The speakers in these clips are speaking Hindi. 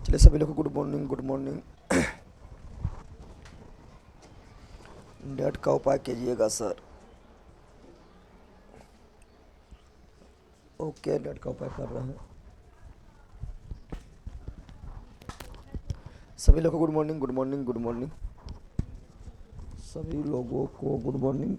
चलिए सभी लोग को good morning good morning. Net का उपाय कीजिएगा सर। ओके, नेट का उपाय कर रहे हैं। सभी लोगों को good morning good morning good morning. सभी लोगों को गुड मॉर्निंग।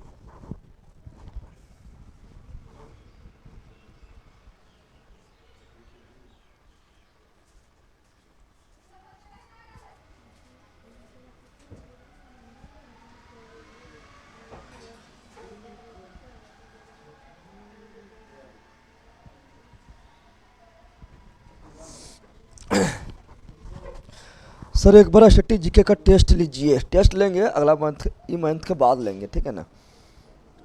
सर एक बार एसटी जीके का टेस्ट लीजिए। टेस्ट लेंगे अगला मंथ, ई मंथ के बाद लेंगे, ठीक है ना।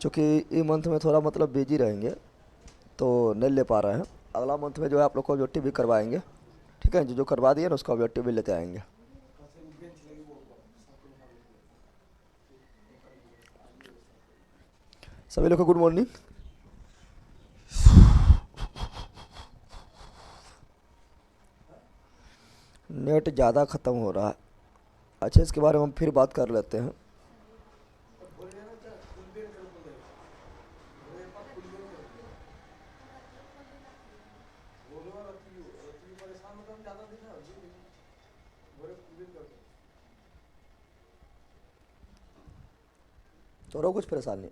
क्योंकि ई मंथ में थोड़ा मतलब बिजी रहेंगे तो नहीं ले पा रहे हैं। अगला मंथ में जो है आप लोग को ऑब्जेक्टिव भी करवाएंगे, ठीक है। जो करवा दिए ना उसका ऑब्जेक्टिव भी लेते आएंगे। सभी लोग को गुड मॉर्निंग। नेट ज़्यादा ख़त्म हो रहा है। अच्छा, इसके बारे में हम फिर बात कर लेते हैं। तो रो कुछ परेशानी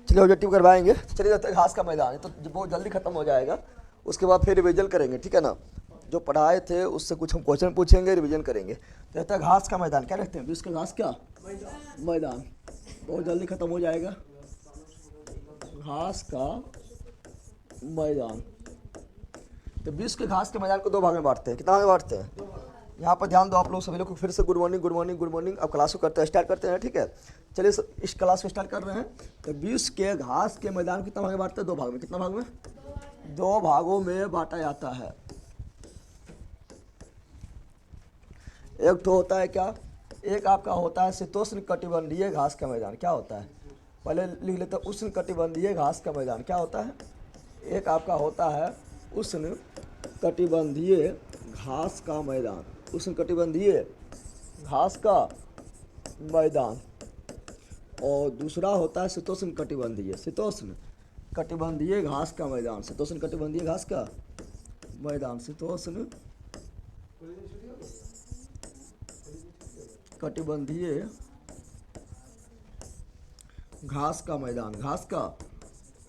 चलिए ऑब्जेक्टिव करवाएंगे। चलिए जब तक घास का मैदान है तो बहुत जल्दी खत्म हो जाएगा। उसके बाद फिर रिवीजन करेंगे, ठीक है ना। जो पढ़ाए थे उससे कुछ हम क्वेश्चन पूछेंगे, रिवीजन करेंगे। तो जब तक घास का मैदान क्या रखते हैं, विश्व का घास क्या मैदान बहुत जल्दी खत्म हो जाएगा। घास का मैदान। तो विश्व के घास के मैदान को दो भाग में बांटते हैं। कितना भाग में बांटते हैं? यहाँ पर ध्यान दो आप लोग सभी लोग को। फिर से good morning good morning good morning. अब क्लास को करते हैं, स्टार्ट करते हैं, ठीक है। चलिए इस क्लास को स्टार्ट कर रहे हैं। तो विश्व के घास के मैदान कितना भाग में बांटते हैं? दो भाग में। कितना भाग में? दो भागों में बांटा जाता है। एक तो होता है क्या, एक आपका होता है शीतोष्ण कटिबंधीय घास का मैदान। क्या होता है? पहले लिख लेते हैं। उष्ण कटिबंधीय घास का मैदान क्या होता है? एक आपका होता है उष्ण कटिबंधीय घास का मैदान। उष्ण कटिबंधीय घास का मैदान। और दूसरा होता है शीतोष्ण कटिबंधीय घास का मैदान। शीतोष्ण कटिबंधीय घास का मैदान। शीतोष्ण कटिबंधीय घास का मैदान। घास का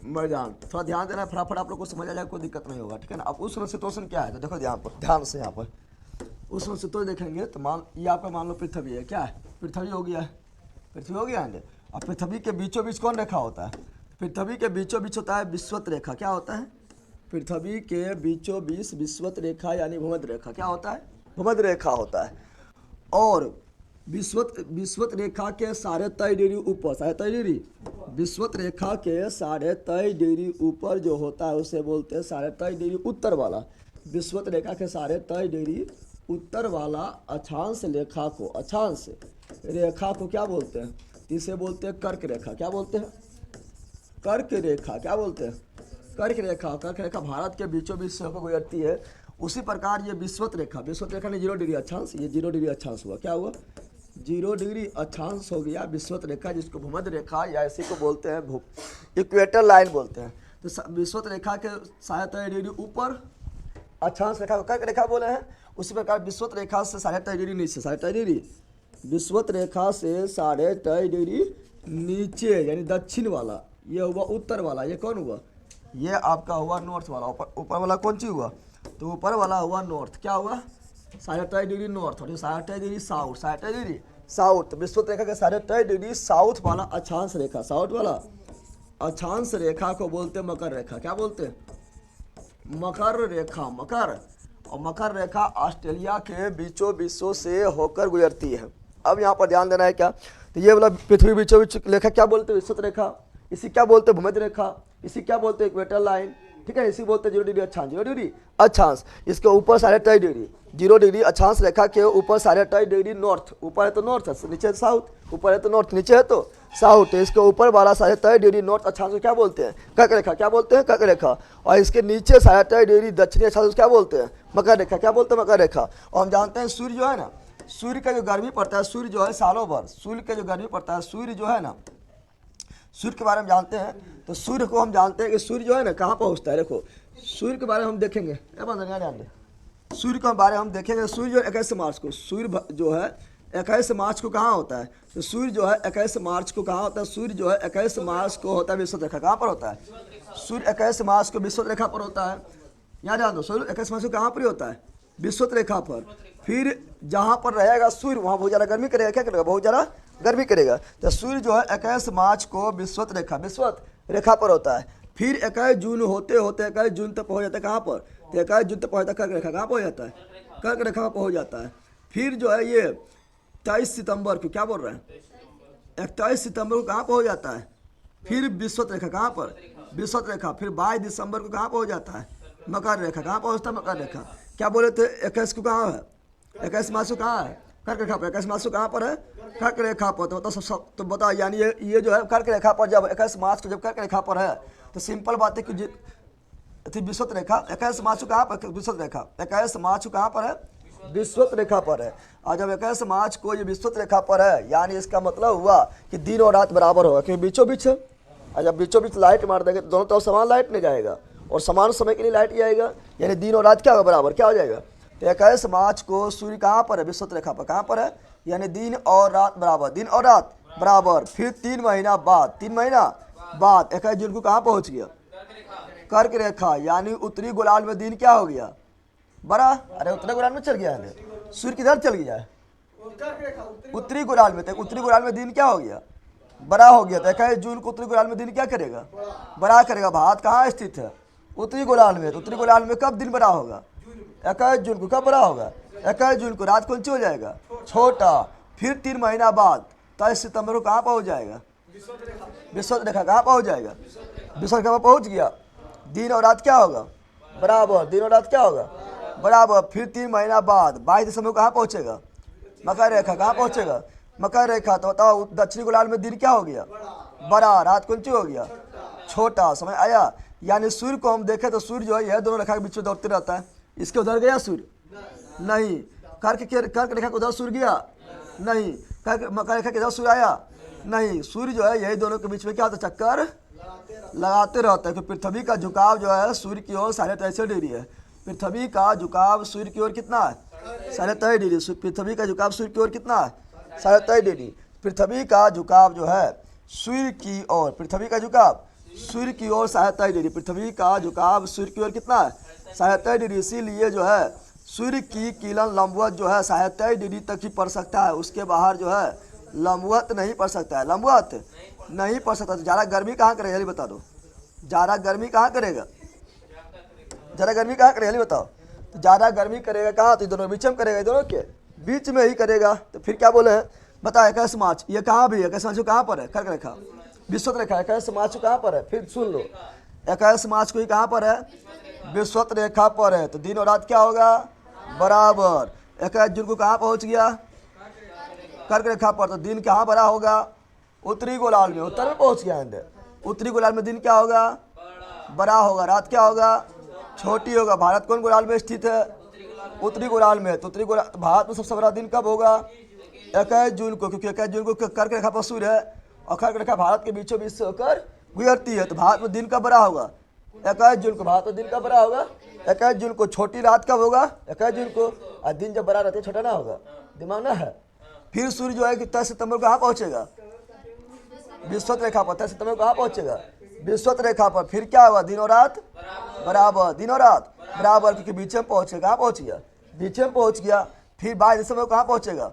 मैदान थोड़ा ध्यान देना, फटाफट आप लोग को समझ आ जाएगा, कोई दिक्कत नहीं होगा, ठीक है ना। अब उष्ण शीतोष्ण क्या है तो देखो ध्यान से यहाँ पर उष्ण शीतोष्ण देखेंगे तो ये आपका मान लो पृथ्वी है। क्या है? पृथ्वी हो गया है। पृथ्वी हो गया है। अब पृथ्वी के बीचों बीच कौन रेखा होता है? पृथ्वी के बीचों बीच होता है विषुवत रेखा। क्या होता है? पृथ्वी के बीचों बीच विषुवत रेखा यानी भूमध्य रेखा। क्या होता है? भूमध्य रेखा होता है। और विषुवत रेखा के 3.5 डिग्री ऊपर, 3.5 डिग्री विषुवत रेखा के 3.5 डिग्री ऊपर जो होता है उसे बोलते हैं 3.5 डिग्री उत्तर वाला। विषुवत रेखा के 3.5 डिग्री उत्तर वाला अक्षांश रेखा को क्या बोलते हैं? इसे बोलते हैं कर्क रेखा। क्या बोलते हैं? कर्क रेखा। क्या बोलते हैं? कर्क रेखा। कर्क रेखा भारत के बीचों बीच से होकर गुजरती है। उसी प्रकार ये विषुवत रेखा ने 0 डिग्री अक्षांश, ये 0 डिग्री अक्षांश हुआ। क्या हुआ? 0 डिग्री अक्षांश हो गया विषुवत रेखा, जिसको भूमध्य रेखा या इसी को बोलते हैं इक्वेटर लाइन बोलते हैं। तो विषुवत रेखा के 3.5 डिग्री ऊपर अक्षांश रेखा को कर्क रेखा बोले हैं। उसी प्रकार विषुवत रेखा से 3.5 डिग्री नीचे, 3.5 डिग्री विषुवत रेखा से 3.5 डिग्री नीचे यानी दक्षिण वाला, ये हुआ उत्तर वाला। ये कौन हुआ? ये आपका हुआ नॉर्थ वाला। ऊपर वाला कौन सी हुआ? तो ऊपर वाला हुआ नॉर्थ। क्या हुआ? 3.5 डिग्री नॉर्थ और 3.5 डिग्री साउथ। 3.5 degree south. विषुवत रेखा के 3.5 डिग्री साउथ वाला अक्षांश रेखा, साउथ वाला अक्षांश रेखा को बोलते हैं मकर रेखा। क्या बोलते हैं? मकर रेखा। और मकर रेखा ऑस्ट्रेलिया के बीचों बीचों से होकर गुजरती है। अब यहाँ पर ध्यान देना है क्या, तो ये वाला पृथ्वी बीचों बीच रेखा क्या बोलते हैं? विषुवत रेखा। इसी क्या बोलते हैं? भूमध्य रेखा। इसी क्या बोलते हैं? Equator line. ठीक है, इसी बोलते हैं 0 डिग्री अक्षांश। 0 डिग्री अक्षांश, इसके ऊपर 23.5 डिग्री। 0 डिग्री अक्षांश रेखा के ऊपर 23.5 डिग्री नॉर्थ, ऊपर है तो नॉर्थ, नीचे है साउथ, ऊपर है तो नॉर्थ, नीचे है तो साउथ। इसके ऊपर वाला 23.5 डिग्री नॉर्थ अक्षांश को क्या बोलते हैं? कर्क रेखा। क्या बोलते हैं? कर्क रेखा। और इसके नीचे 23.5 डिग्री दक्षिणी अक्षांश को क्या बोलते हैं? मकर रेखा। क्या बोलते हैं? मकर रेखा। और हम जानते हैं सूर्य जो है ना, सूर्य का जो गर्मी पड़ता है, सूर्य जो है सालों भर, सूर्य का जो गर्मी पड़ता है, सूर्य जो है ना, सूर्य के बारे में जानते हैं तो सूर्य को हम जानते हैं कि सूर्य जो है ना कहाँ पहुँचता है। देखो सूर्य के बारे में हम देखेंगे, सूर्य के बारे में हम देखेंगे। सूर्य जो 21 मार्च को, सूर्य जो है 21 मार्च को कहाँ होता है? तो सूर्य जो है 21 मार्च को कहाँ होता है? सूर्य जो है 21 मार्च को होता है विषुवत रेखा। कहाँ पर होता है? सूर्य 21 मार्च को विषुवत रेखा पर होता है। यहाँ ध्यान दो, सूर्य 21 मार्च को कहाँ पर होता है? विषुवत रेखा पर। फिर जहाँ पर रहेगा सूर्य वहाँ बहुत ज़्यादा गर्मी करेगा। क्या करेगा? बहुत ज़्यादा गर्मी करेगा। तो सूर्य जो है 21 मार्च को विषुवत रेखा पर होता है। फिर 21 जून होते होते 21 जून तक पहुँच जाता है। कहाँ पर? तो 21 जून तक पहुँचता है कर्क रेखा। कहाँ पहुँच जाता है? कर्क रेखा पर पहुँच जाता है। फिर जो है ये 23 सितंबर को, क्या बोल रहे हैं, 21 सितंबर को कहाँ पहुँच जाता है? फिर विषुवत रेखा। कहाँ पर? विषुवत रेखा। फिर 22 दिसंबर को कहाँ पहुँच जाता है? मकर रेखा। कहाँ पहुँचता है? मकर रेखा। क्या बोले थे? 21 को कहाँ है? 21 मार्च को कहाँ है? कर्क रेखा पर। 21 मार्च को कहाँ पर है? कर्क रेखा पर। तो सब तो बताओ, यानी ये जो है कर्क रेखा पर, जब 21 मार्च को जब कर्क रेखा पर है तो सिंपल बात है कि विषुवत रेखा 21 मार्च को कहाँ पर? विषुवत रेखा 21 मार्च को कहाँ पर है? विषुवत रेखा पर है। और जब 21 मार्च को ये विषुवत रेखा पर है, यानी इसका मतलब हुआ कि दिन और रात बराबर होगा, क्योंकि बीचों बीच है। और जब बीचों बीच लाइट मार देंगे तो दोनों तरफ समान लाइट नहीं जाएगा और समान समय के लिए लाइट जाएगा, यानी दिन और रात क्या होगा? बराबर। क्या हो जाएगा? तो 21 मार्च को सूर्य कहाँ पर है? विषुवत रेखा पर। कहाँ पर है? यानी दिन और रात बराबर, दिन और रात बराबर। फिर 3 महीना बाद 21 जून को कहाँ पहुँच गया? कर्क रेखा। यानी उत्तरी गोलार्ध में दिन क्या हो गया? बड़ा। अरे उत्तरी गोलार्ध में चल गया है, सूर्य किधर चल गया है? उत्तरी गोलार्ध में। तो उत्तरी गोलार्ध में दिन क्या हो गया? बड़ा हो गया। तो 21 जून को उत्तरी गोलार्ध में दिन क्या करेगा? बड़ा करेगा। भारत कहाँ स्थित है? उत्तरी गोलार्ध में। तो उत्तरी गोलार्ध में कब दिन बड़ा होगा? 21 जून को। कब बड़ा होगा? 21 जून को। रात कौन सी हो जाएगा? छोटा। फिर 3 महीना बाद 23 सितंबर को कहाँ पहुँच जाएगा? विषुवत रेखा। कहाँ पहुँच जाएगा? विषुवत रेखा पहुँच गया। दिन और रात क्या होगा? बराबर। दिन और रात क्या होगा? बराबर। फिर 3 महीना बाद 22 दिसंबर को कहाँ पहुँचेगा? मकर रेखा। कहाँ पहुँचेगा? मकर रेखा। तो बताओ दक्षिणी गोलार्ध में दिन क्या हो गया? बड़ा। रात कौन सी हो गया? छोटा। समय आया। यानी सूर्य को हम देखें तो सूर्य जो है यह दोनों रेखा के बीच में दौड़ते रहता है। इसके उधर गया सूर्य? नहीं। कर्क रेखा के उधर सूर्य गया? नहीं। मकर रेखा के उधर सूर्य आया? नहीं। सूर्य जो है यही दोनों के बीच में क्या होता है? चक्कर लगाते रहता है। कि पृथ्वी का झुकाव जो है सूर्य की ओर 23.5 डिग्री है। पृथ्वी का झुकाव सूर्य की ओर कितना है? 23.5 डिग्री। पृथ्वी का झुकाव सूर्य की ओर कितना है? 23.5 डिग्री। पृथ्वी का झुकाव जो है सूर्य की ओर, पृथ्वी का झुकाव सूर्य की ओर 23.5 डिग्री। पृथ्वी का झुकाव सूर्य की ओर कितना है? 23.5 डिग्री। इसीलिए जो है सूर्य की किरण लंबवत जो है 23.5 डिग्री तक ही पड़ सकता है, उसके बाहर जो है लंबवत नहीं पड़ सकता है। लंबवत नहीं पड़ सकता। तो ज़्यादा गर्मी कहाँ करेगा ये बता दो? ज़्यादा गर्मी कहाँ करेगा? ज़्यादा गर्मी कहाँ करेगा ये बताओ? तो ज़्यादा गर्मी करेगा कहाँ? तो दोनों बीच में करेगा, दोनों के बीच में ही करेगा। तो फिर क्या बोले हैं बताओ? 21 मार्च ये कहाँ भी है? 21 मार्च कहाँ पर है? कर्क रेखा। विषुवत रेखा। 21 मार्च कहाँ पर है? फिर सुन लो, 21 मार्च को ही कहाँ पर है? विषुवत रेखा पर है। तो दिन और रात क्या होगा? बराबर। 21 जून को कहाँ पहुँच गया? कर्क रेखा पर। तो दिन कहाँ बड़ा होगा? उत्तरी गोलार्ध में, उत्तर में पहुँच गया है। उत्तरी गोलार्ध में दिन क्या होगा? बड़ा होगा। रात क्या होगा? छोटी होगा। भारत कौन गोलार्ध में स्थित है? उत्तरी गोलार्ध में। तो उत्तरी गोलार्ध भारत में सबसे बड़ा दिन कब होगा? 21 जून को, क्योंकि 21 जून को कर्क रेखा पर सूर्य है और कर्क रेखा भारत के बीचों बीच से होकर गुजरती है। तो भारत में दिन कब बड़ा होगा? 21 जून को। भारत में दिन कब बड़ा होगा? 21 जून को। छोटी रात कब होगा? 21 जून को। और दिन जब बड़ा रहता है छोटा ना होगा? दिमाग ना है। फिर सूर्य जो है कि 23 सितंबर को कहाँ पहुँचेगा? विषुवत रेखा पर। 23 सितंबर को कहाँ पहुँचेगा? विषुवत रेखा पर। फिर क्या हुआ? दिन और रात बराबर। दिन और रात बराबर, क्योंकि बीच में पहुँचेगा। कहाँ पहुँच गया? बीच में पहुँच गया। फिर 22 दिसंबर को कहाँ पहुँचेगा?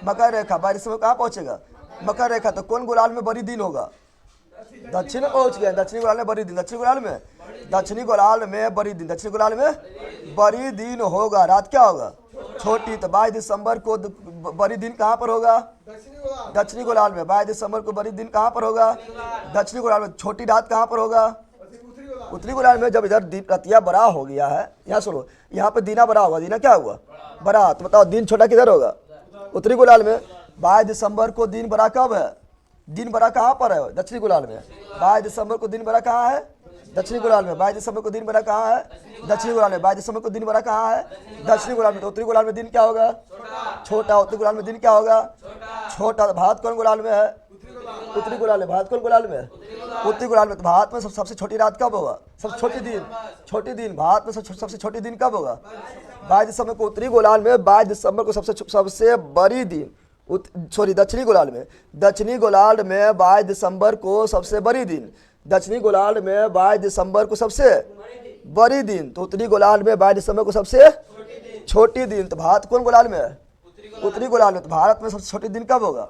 मकर रेखा। 22 दिसंबर को कहाँ पहुँचेगा? मकर रेखा। तो कौन गोलार्ध में बड़ी दिन होगा? दक्षिण में पहुँच गया। दक्षिणी गोलार्ध में बड़ी दिन। दक्षिणी गोलार्ध में बड़ी दिन। दक्षिणी गोलार्ध में बड़ी दिन होगा। रात क्या होगा? छोटी। तो 22 दिसंबर को बड़ी दिन कहाँ पर होगा? दक्षिणी गोलार्ध में। 22 दिसंबर को बड़ी दिन कहाँ पर होगा? दक्षिणी गोलार्ध में। छोटी रात कहाँ पर होगा? उत्तरी गोलार्ध में जब इधर रतिया बड़ा हो गया है, यहाँ सुनो, यहाँ पे दीना बड़ा होगा, दीना क्या हुआ, बड़ा, तो बताओ दिन छोटा किधर होगा, उत्तरी गोलार्ध में। 22 दिसंबर को दिन बड़ा कब है, दिन बड़ा कहाँ पर है, दक्षिणी गोलार्ध में। 22 दिसंबर को दिन बड़ा कहाँ है, दक्षिणी गोलार्ध में। 22 दिसंबर को दिन बड़ा कहाँ है, दक्षिणी गोलार्ध में। 22 दिसंबर को दिन बड़ा कहाँ है, दक्षिणी गोलार्ध में। तो उत्तरी गोलार्ध में दिन क्या होगा, छोटा। उत्तरी गोलार्ध में दिन क्या होगा, छोटा। भारत कौन गोलार्ध में है, उत्तरी गोलार्ध में। भारत कौन गोलार्ध में है, उत्तरी गोलार्ध में। तो भारत में सबसे छोटी रात कब होगा, सबसे छोटी दिन, छोटी दिन। भारत में सबसे छोटी दिन कब होगा, 22 दिसंबर को। उत्तरी गोलार्ध में 22 दिसंबर को सबसे बड़ी दिन, सॉरी दक्षिणी गोलार्ध में। दक्षिणी गोलार्ध में 22 दिसंबर को सबसे बड़ी दिन, दक्षिणी गोलार्ध में 22 दिसंबर को सबसे बड़ी दिन। तो उत्तरी गोलार्ध में 22 दिसंबर को सबसे छोटी दिन। तो भारत कौन गोलार्ध में है, उत्तरी गोलार्ध में। तो भारत में सबसे छोटी दिन कब होगा,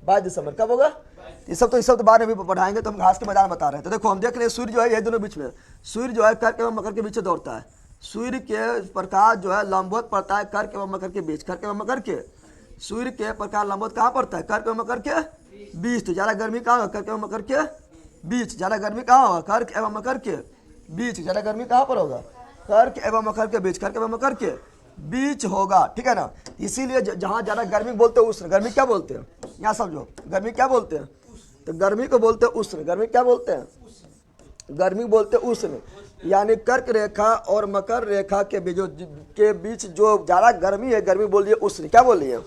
22 दिसंबर कब होगा। ये सब तो बाद में भी पढ़ाएंगे। तो हम घास के मैदान बता रहे हैं। तो देखो हम देख रहे हैं सूर्य जो है ये दोनों बीच में, सूर्य जो है कर्क एवं मकर के बीच में दौड़ता है। सूर्य के प्रकाश जो है लंबवत पड़ता है कर्क एवं मकर के बीच, कर्क एवं मकर के। सूर्य के प्रकाश लंबवत कहाँ पड़ता है, कर्क एवं मकर के बीच। तो ज़्यादा गर्मी कहाँ होगा, कर्क एवं मकर के बीच। ज़्यादा गर्मी कहाँ होगा, कर्क एवं मकर के बीच। ज़्यादा गर्मी कहाँ पर होगा, कर्क एवं मकर के बीच, कर्क एवं मकर के बीच होगा, ठीक है ना। इसीलिए जहाँ ज़्यादा गर्मी बोलते हैं उष्ण, गर्मी क्या बोलते हैं, यहाँ समझो, गर्मी क्या बोलते हैं, तो गर्मी को बोलते हैं उष्ण। गर्मी क्या बोलते हैं, गर्मी बोलते हैं उष्ण। यानी कर्क रेखा और मकर रेखा के बीच जो ज़्यादा गर्मी है, गर्मी बोल रही है उष्ण, क्या बोल रही है।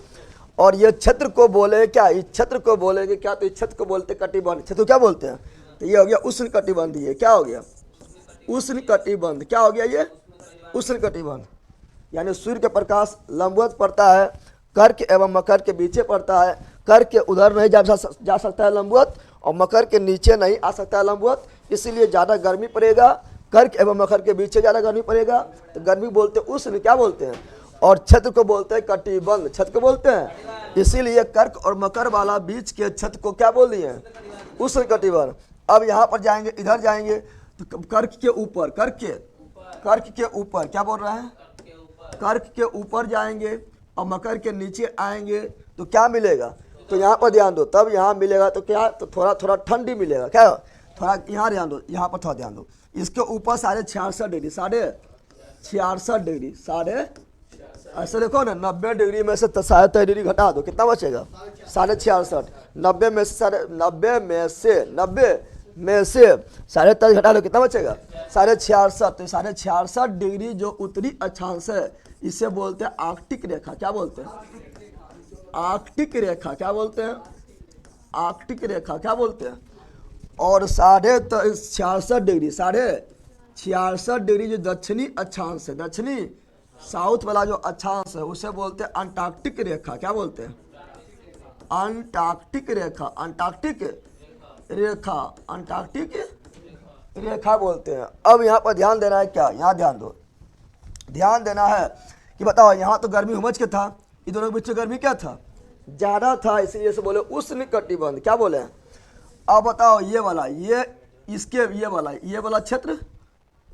और ये क्षेत्र को बोले क्या, इस क्षेत्र को बोलेंगे क्या, तो इस क्षेत्र को बोलते कटिबंध। क्षेत्र क्या बोलते हैं, तो ये हो गया उष्ण कटिबंध। ये क्या हो गया, उष्ण कटिबंध। क्या हो गया ये, उष्ण कटिबंध। यानी सूर्य का प्रकाश लंबवत पड़ता है, कर्क एवं मकर के बीच पड़ता है। कर्क के उधर नहीं जा सकता है लंबवत, और मकर के नीचे नहीं आ सकता है लंबवत, इसीलिए ज़्यादा गर्मी पड़ेगा। कर्क एवं मकर के बीच ज़्यादा गर्मी पड़ेगा, तो गर्मी बोलते हैं उष्ण, क्या बोलते हैं। और क्षेत्र को बोलते हैं कटिबंध, क्षेत्र को बोलते हैं। इसीलिए कर्क और मकर वाला बीच के क्षेत्र को क्या बोल दिए, उष्ण कटिबंध। अब यहाँ पर जाएंगे, इधर जाएंगे तो कर्क के ऊपर, कर्क के ऊपर क्या बोल रहे हैं, कर्क के ऊपर जाएंगे और मकर के नीचे आएंगे तो क्या मिलेगा, तो यहाँ पर ध्यान दो, तब यहाँ मिलेगा तो क्या, तो थोड़ा ठंडी मिलेगा। क्या, थोड़ा यहाँ ध्यान दो, यहाँ पर थोड़ा ध्यान दो। इसके ऊपर 66.5 डिग्री, 66.5 डिग्री, ऐसे देखो ना, 90 डिग्री में से 67 डिग्री घटा दो, कितना बचेगा, 66.5। 90 में से 67 घटा दो, कितना बचेगा, 66.5। तो 66.5 डिग्री जो उत्तरी अक्षांश है, इसे बोलते हैं आर्कटिक रेखा। क्या बोलते हैं, आर्कटिक रेखा। क्या बोलते हैं, आर्कटिक रेखा। क्या बोलते हैं। और 66.5 डिग्री, 66.5 डिग्री जो दक्षिणी अक्षांश है, दक्षिणी साउथ वाला जो अक्षांश है, उसे बोलते हैं अंटार्कटिक रेखा। क्या बोलते हैं, अंटार्कटिक रेखा, अंटार्कटिक रेखा, अंटार्कटिक रेखा बोलते हैं। अब यहाँ पर ध्यान देना है, क्या, यहाँ ध्यान दो, ध्यान देना है कि बताओ, यहाँ तो गर्मी उमज के था, इन दोनों के बीच में गर्मी क्या था, ज़्यादा था, इसलिए से बोले उष्ण कटिबंध। क्या बोले। अब बताओ ये वाला, ये इसके ये वाला क्षेत्र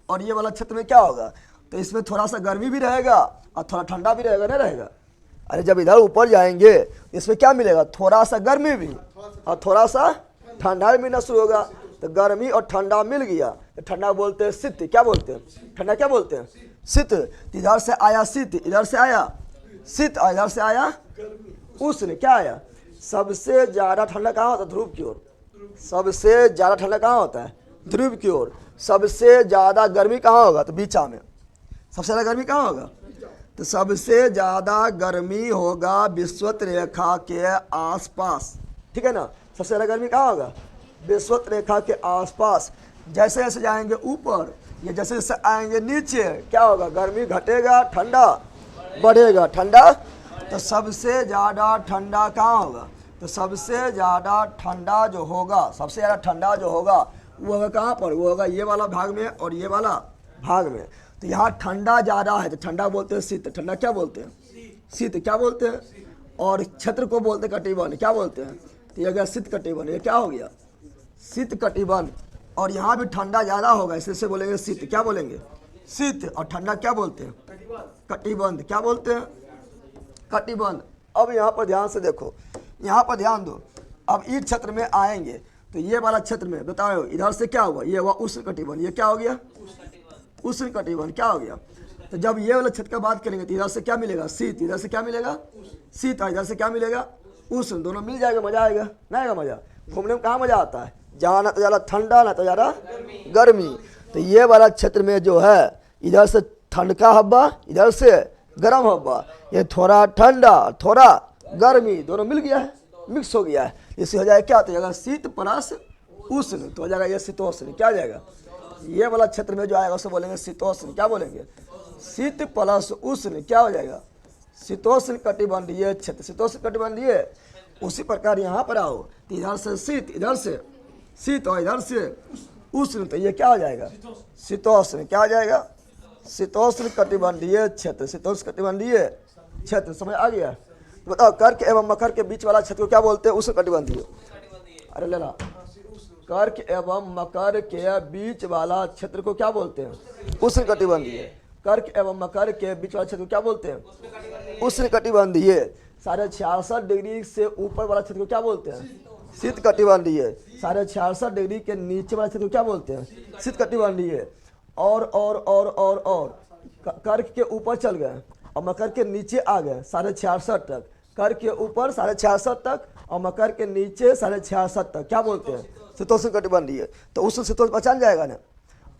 और ये वाला क्षेत्र में क्या होगा, तो इसमें थोड़ा सा गर्मी भी रहेगा और थोड़ा ठंडा भी रहेगा, नहीं रहेगा। अरे जब इधर ऊपर जाएंगे इसमें क्या मिलेगा, थोड़ा सा गर्मी भी और थोड़ा सा ठंडा भी मिलना शुरू होगा। तो गर्मी और ठंडा मिल गया तो ठंडा बोलते हैं शीत। क्या बोलते हैं, ठंडा क्या बोलते हैं, शीत। इधर से आया शीत, इधर से आया शीत, और इधर से आया उष्ण। क्या आया, सबसे ज़्यादा ठंडा कहाँ होता है, ध्रुव की ओर। सबसे ज़्यादा ठंडा कहाँ होता है, ध्रुव की ओर। सबसे ज़्यादा गर्मी कहाँ होगा, तो बीचा में। सबसे ज़्यादा गर्मी कहाँ होगा, तो सबसे ज़्यादा गर्मी होगा विषुवत रेखा के आसपास, ठीक है ना। सबसे ज़्यादा गर्मी कहाँ होगा, विषुवत रेखा के आसपास। जैसे जैसे जाएंगे ऊपर, ये जैसे जैसे आएंगे नीचे, क्या होगा, गर्मी घटेगा, ठंडा बढ़ेगा, ठंडा। तो सबसे ज़्यादा ठंडा कहाँ होगा, तो सबसे ज़्यादा ठंडा जो होगा, सबसे ज़्यादा ठंडा जो होगा वो होगा कहाँ पर, वो होगा ये वाला भाग में और ये वाला भाग में। तो यहाँ ठंडा ज़्यादा है तो ठंडा बोलते हैं शीत। ठंडा क्या बोलते हैं, शीत। क्या बोलते हैं। और क्षेत्र को बोलते हैं कटिबंध। क्या बोलते हैं, तो ये हो गया शीत कटिबंध। ये क्या हो गया, शीत कटिबंध। और यहाँ भी ठंडा ज़्यादा होगा, इससे बोलेंगे शीत। क्या बोलेंगे, शीत। और ठंडा क्या बोलते हैं, कटिबंध। क्या बोलते हैं, कटिबंध। अब यहाँ पर ध्यान से देखो, यहाँ पर ध्यान दो। अब इस क्षेत्र में आएंगे तो ये वाला क्षेत्र में बताओ इधर से क्या हुआ, ये हुआ उष्ण कटिबंध, ये क्या हो गया उष्ण कटिबंध, क्या हो गया। तो जब ये वाला क्षेत्र का बात करेंगे तो इधर से क्या मिलेगा शीत, इधर से क्या मिलेगा शीत, इधर से क्या मिलेगा उष्ण, दोनों मिल जाएगा, मजा आएगा ना आएगा मजा। घूमने में कहाँ मजा आता है, जहाँ ना तो ज़्यादा ठंडा ना तो ज़्यादा गर्मी। तो ये वाला क्षेत्र में जो है इधर से ठंड का हवा, इधर से गर्म हवा, ये थोड़ा ठंडा थोड़ा गर्मी दोनों मिल गया है, मिक्स हो गया है। इससे हो जाएगा क्या, तो अगर शीत प्लस उष्ण तो हो जाएगा ये शीतोष्ण, क्या हो जाएगा ये वाला क्षेत्र में जो आएगा उसे बोलेंगे शीतोष्ण, क्या बोलेंगे शीत प्लस उष्ण क्या हो जाएगा शीतोष्ण कटिबंधीय क्षेत्र, शीतोष्ण कटिबंधीय। उसी प्रकार यहाँ पर आओ तो इधर से शीत, इधर से शीत और इधर से उष्ण, तो ये क्या हो जाएगा शीतोष्ण, क्या हो जाएगा शीतोष्ण कटिबंधीय क्षेत्र, शीतोष्ण कटिबंधीय क्षेत्र। समझ आ गया। तो बताओ कर्क एवं मकर के बीच वाला क्षेत्र को क्या बोलते हैं उष्ण कटिबंधीय। अरे लेला, कर्क एवं मकर के बीच वाला क्षेत्र को क्या बोलते हैं उष्ण कटिबंधीय। कर्क एवं मकर के बीच वाला क्षेत्र को क्या बोलते हैं उष्ण कटिबंधीय। 66.5 डिग्री से ऊपर वाला क्षेत्र को क्या बोलते हैं शीत कटिबंधीय। 66.5 डिग्री के नीचे वाला क्षेत्र को क्या बोलते हैं शीत कटिबंधीय। और कर्क के ऊपर चल गए और मकर के नीचे आ गए 66.5 तक, कर्क के ऊपर 66.5 तक और मकर के नीचे 66.5 तक क्या बोलते हैं शीतोष्ण कटिबंधीय। तो उस शीतोष्ण पहचान जाएगा ना।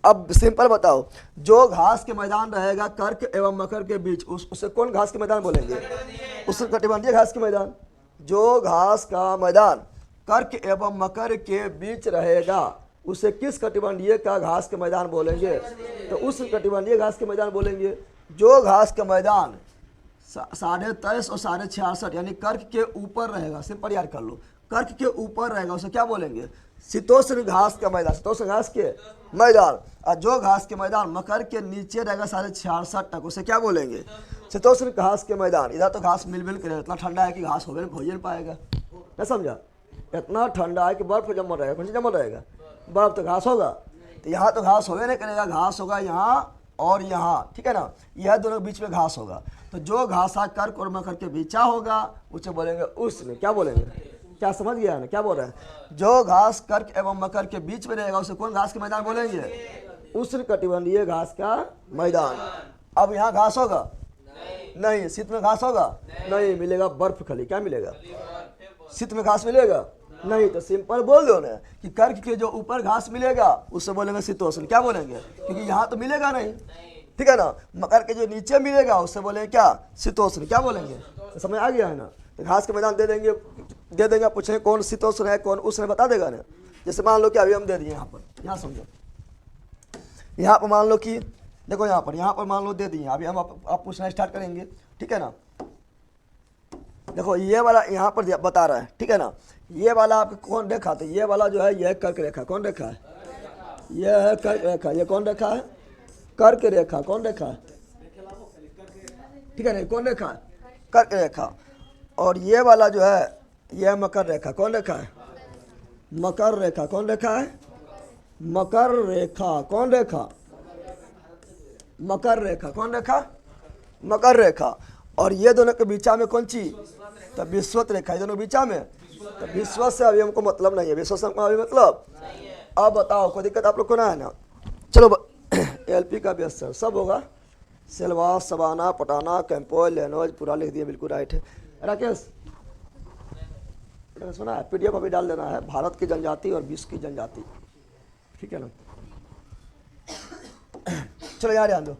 अब सिंपल बताओ, जो घास के मैदान रहेगा कर्क एवं मकर के बीच उसे कौन घास के मैदान बोलेंगे उष्ण कटिबंधीय घास के मैदान। जो घास का मैदान कर्क एवं मकर के बीच रहेगा उसे किस कटिबंधीय का घास के मैदान बोलेंगे, तो उष्ण कटिबंधीय घास के मैदान बोलेंगे। जो घास का मैदान 23.5 और 66.5 यानी कर्क के ऊपर रहेगा, सिंपल याद कर लो, कर्क के ऊपर रहेगा उसे क्या बोलेंगे शीतोष्ण घास का मैदान, शीतोष्ण घास के मैदान। और जो घास के मैदान मकर के नीचे रहेगा 66.5 तक उसे क्या बोलेंगे शीतोष्ण घास के मैदान। इधर तो घास मिल करेगा, इतना ठंडा है कि घास हो नहीं पाएगा, क्या समझा, इतना ठंडा है कि बर्फ जमा रहेगा, कौन सी जमा रहेगा बर्फ, तो घास होगा। तो यहाँ तो घास होगा नहीं करेगा, घास होगा यहाँ और यहाँ, ठीक है ना, यह दोनों के बीच में घास होगा। तो जो घास कर्क और मकर के बीचा होगा उसे बोलेंगे उष्ण, क्या बोलेंगे, क्या समझ गया ना क्या बोल रहे हैं। जो घास कर्क एवं मकर के बीच में रहेगा उसे कौन घास के मैदान बोलेंगे उष्ण कटिबंधीय घास का मैदान। अब यहाँ घास होगा नहीं, शीत में घास होगा नहीं, मिलेगा बर्फ खाली, क्या मिलेगा शीत में घास मिलेगा नहीं। तो सिंपल बोल दो ना कि कर्क के जो ऊपर घास मिलेगा उससे बोलेंगे शीतोष्ण, क्या बोलेंगे, क्योंकि यहाँ तो मिलेगा नहीं, ठीक है ना। मकर के जो नीचे मिलेगा उससे बोलेंगे क्या शीतोष्ण, क्या बोलेंगे, तो समझ आ गया है ना। तो घास के मैदान दे देंगे पूछेंगे कौन शीतोष्ण है कौन उष्ण बता देगा ना। जैसे मान लो कि अभी हम दे दिए यहाँ पर, यहाँ समझो, यहाँ पर मान लो कि देखो यहाँ पर मान लो दे दिए, अभी हम आप पूछना स्टार्ट करेंगे, ठीक है ना। देखो ये वाला यहाँ पर बता रहा है, ठीक है ना। ये वाला आपको कौन रेखा, तो ये वाला जो है यह कर्क रेखा, कौन रेखा है, यह है कर्क रेखा, ये कौन रेखा है कर्क रेखा, कौन रेखा है, ठीक है ना, कौन रेखा है कर्क रेखा। और ये वाला जो है यह मकर रेखा, कौन रेखा है मकर रेखा, कौन रेखा है मकर रेखा, कौन रेखा मकर रेखा, कौन रेखा मकर रेखा। और ये दोनों के बीचा में कौन चीज, तो विश्वत रेखा, ये दोनों बीचा में। तो विश्व से अभी हमको मतलब नहीं है, विश्व से हमको अभी मतलब। अब बताओ कोई दिक्कत आप लोग को ना है ना। चलो एलपी का बेस्ट सर सब होगा, सेलवास सबाना पटाना कैंपोल लेनोज पूरा लिख दिया, बिल्कुल राइट है। राकेश सुना है, पीडीएफ अभी डाल देना है, भारत की जनजाति और विश्व की जनजाति, ठीक है ना। चलो यहाँ ध्यान दो,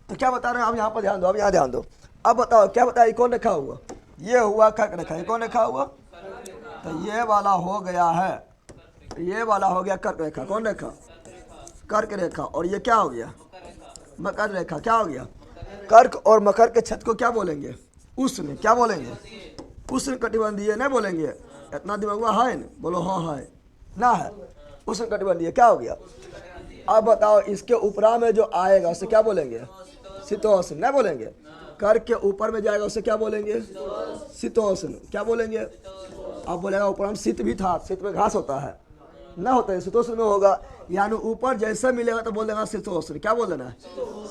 तो क्या बता रहे हैं आप यहाँ पर ध्यान दो, अब यहाँ ध्यान दो। अब बताओ क्या बताया, कौन रखा हुआ, ये हुआ कर्क रेखा, ये कौन रखा हुआ, तो ये वाला हो गया है, ये वाला हो गया कर्क रेखा, कौन रेखा कर्क रेखा। और ये क्या हो गया मकर रेखा, क्या हो गया कर्क और मकर के क्षेत्र को क्या बोलेंगे उष्ण, क्या बोलेंगे उष्ण कटिबंधीय नहीं बोलेंगे, इतना दिमाग हुआ है ना, बोलो हाँ है ना है उष्ण कटिबंधीय, क्या हो गया। अब बताओ इसके ऊपरा में जो आएगा उसे क्या बोलेंगे शीतोष्ण, नहीं बोलेंगे। कर्क के ऊपर में जाएगा उसे क्या बोलेंगे शीतोष्ण, क्या बोलेंगे। अब बोलेगा ऊपर हम शीत भी था, शीत में घास होता है ना, होता है शीतोष्ण में होगा, यानी ऊपर जैसे मिलेगा तो बोल देगा शीतोष्ण, क्या बोल देना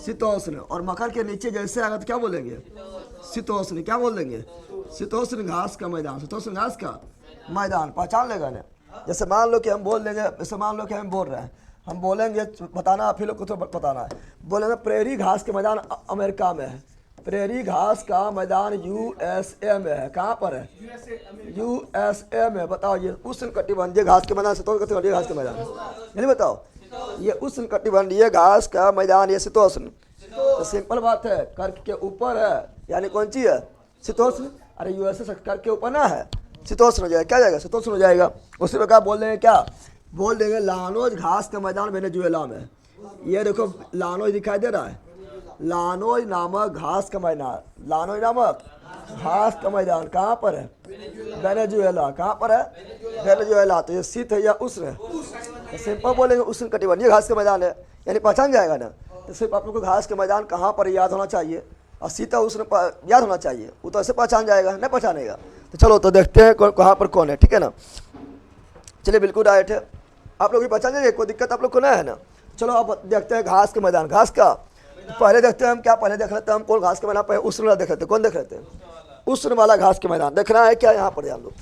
शीतोष्ण। और मकर के नीचे जैसे आएगा तो क्या बोलेंगे शीतोष्ण, क्या बोल देंगे शीतोष्ण घास का मैदान, शीतोष्ण घास का मैदान, पहचान लेगा ना। जैसे मान लो कि हम बोल देंगे, जैसे मान लो कि हम बोल रहे हैं, हम बोलेंगे बताना, आप ही लोग को तो बताना है। बोलेंगे प्रेरी घास के मैदान अमेरिका में है, प्रेरी घास का मैदान यूएसए में है। कहाँ पर है? यूएसए में। बताओ ये उष्णकटिबंधीय घास के मैदान शीतोष्ण घास के मैदान नहीं, बताओ ये उष्णकटिबंधीय घास का मैदान, ये शीतोष्ण। तो सिंपल बात है, कर्क के ऊपर है, यानी कौन सी है? शीतोष्ण। अरे यूएसए कर्क के ऊपर ना है, शीतोष्ण हो जाएगा। क्या जाएगा? शीतोष्ण हो जाएगा। उसी प्रकार बोल देंगे क्या? बोल देंगे लानोज घास का मैदान वेनेजुएला में। ये देखो लानोज दिखाई दे रहा है, लानोज नामक घास का मैदान, लानोज नामक घास का मैदान कहाँ पर है? वेनेजुएला। कहाँ पर है? वेनेजुएला। तो ये शीत है या उष्ण है? तो सिंपल बोलेंगे उष्ण कटिबंधीय घास का मैदान है, यानी पहचान जाएगा ना। तो सिर्फ आप लोग को घास के मैदान कहाँ पर याद होना चाहिए, और शीत उष्ण याद होना चाहिए, वो तो ऐसे पहचान जाएगा, नहीं पहचानेगा। तो चलो तो देखते हैं कहाँ पर कौन है, ठीक है ना। चलिए बिल्कुल राइट है, आप लोग भी पहचान जाएंगे, कोई दिक्कत आप लोग को नहीं है ना। चलो अब देखते हैं घास के मैदान, घास का पहले देखते हैं हम, क्या पहले देख लेते हैं हम कौन घास के मैदान पहले? उष्ण वाला देख लेते हैं। कौन देख लेते हैं? उष्ण वाला घास के मैदान देखना है क्या? यहाँ पर हम लोग,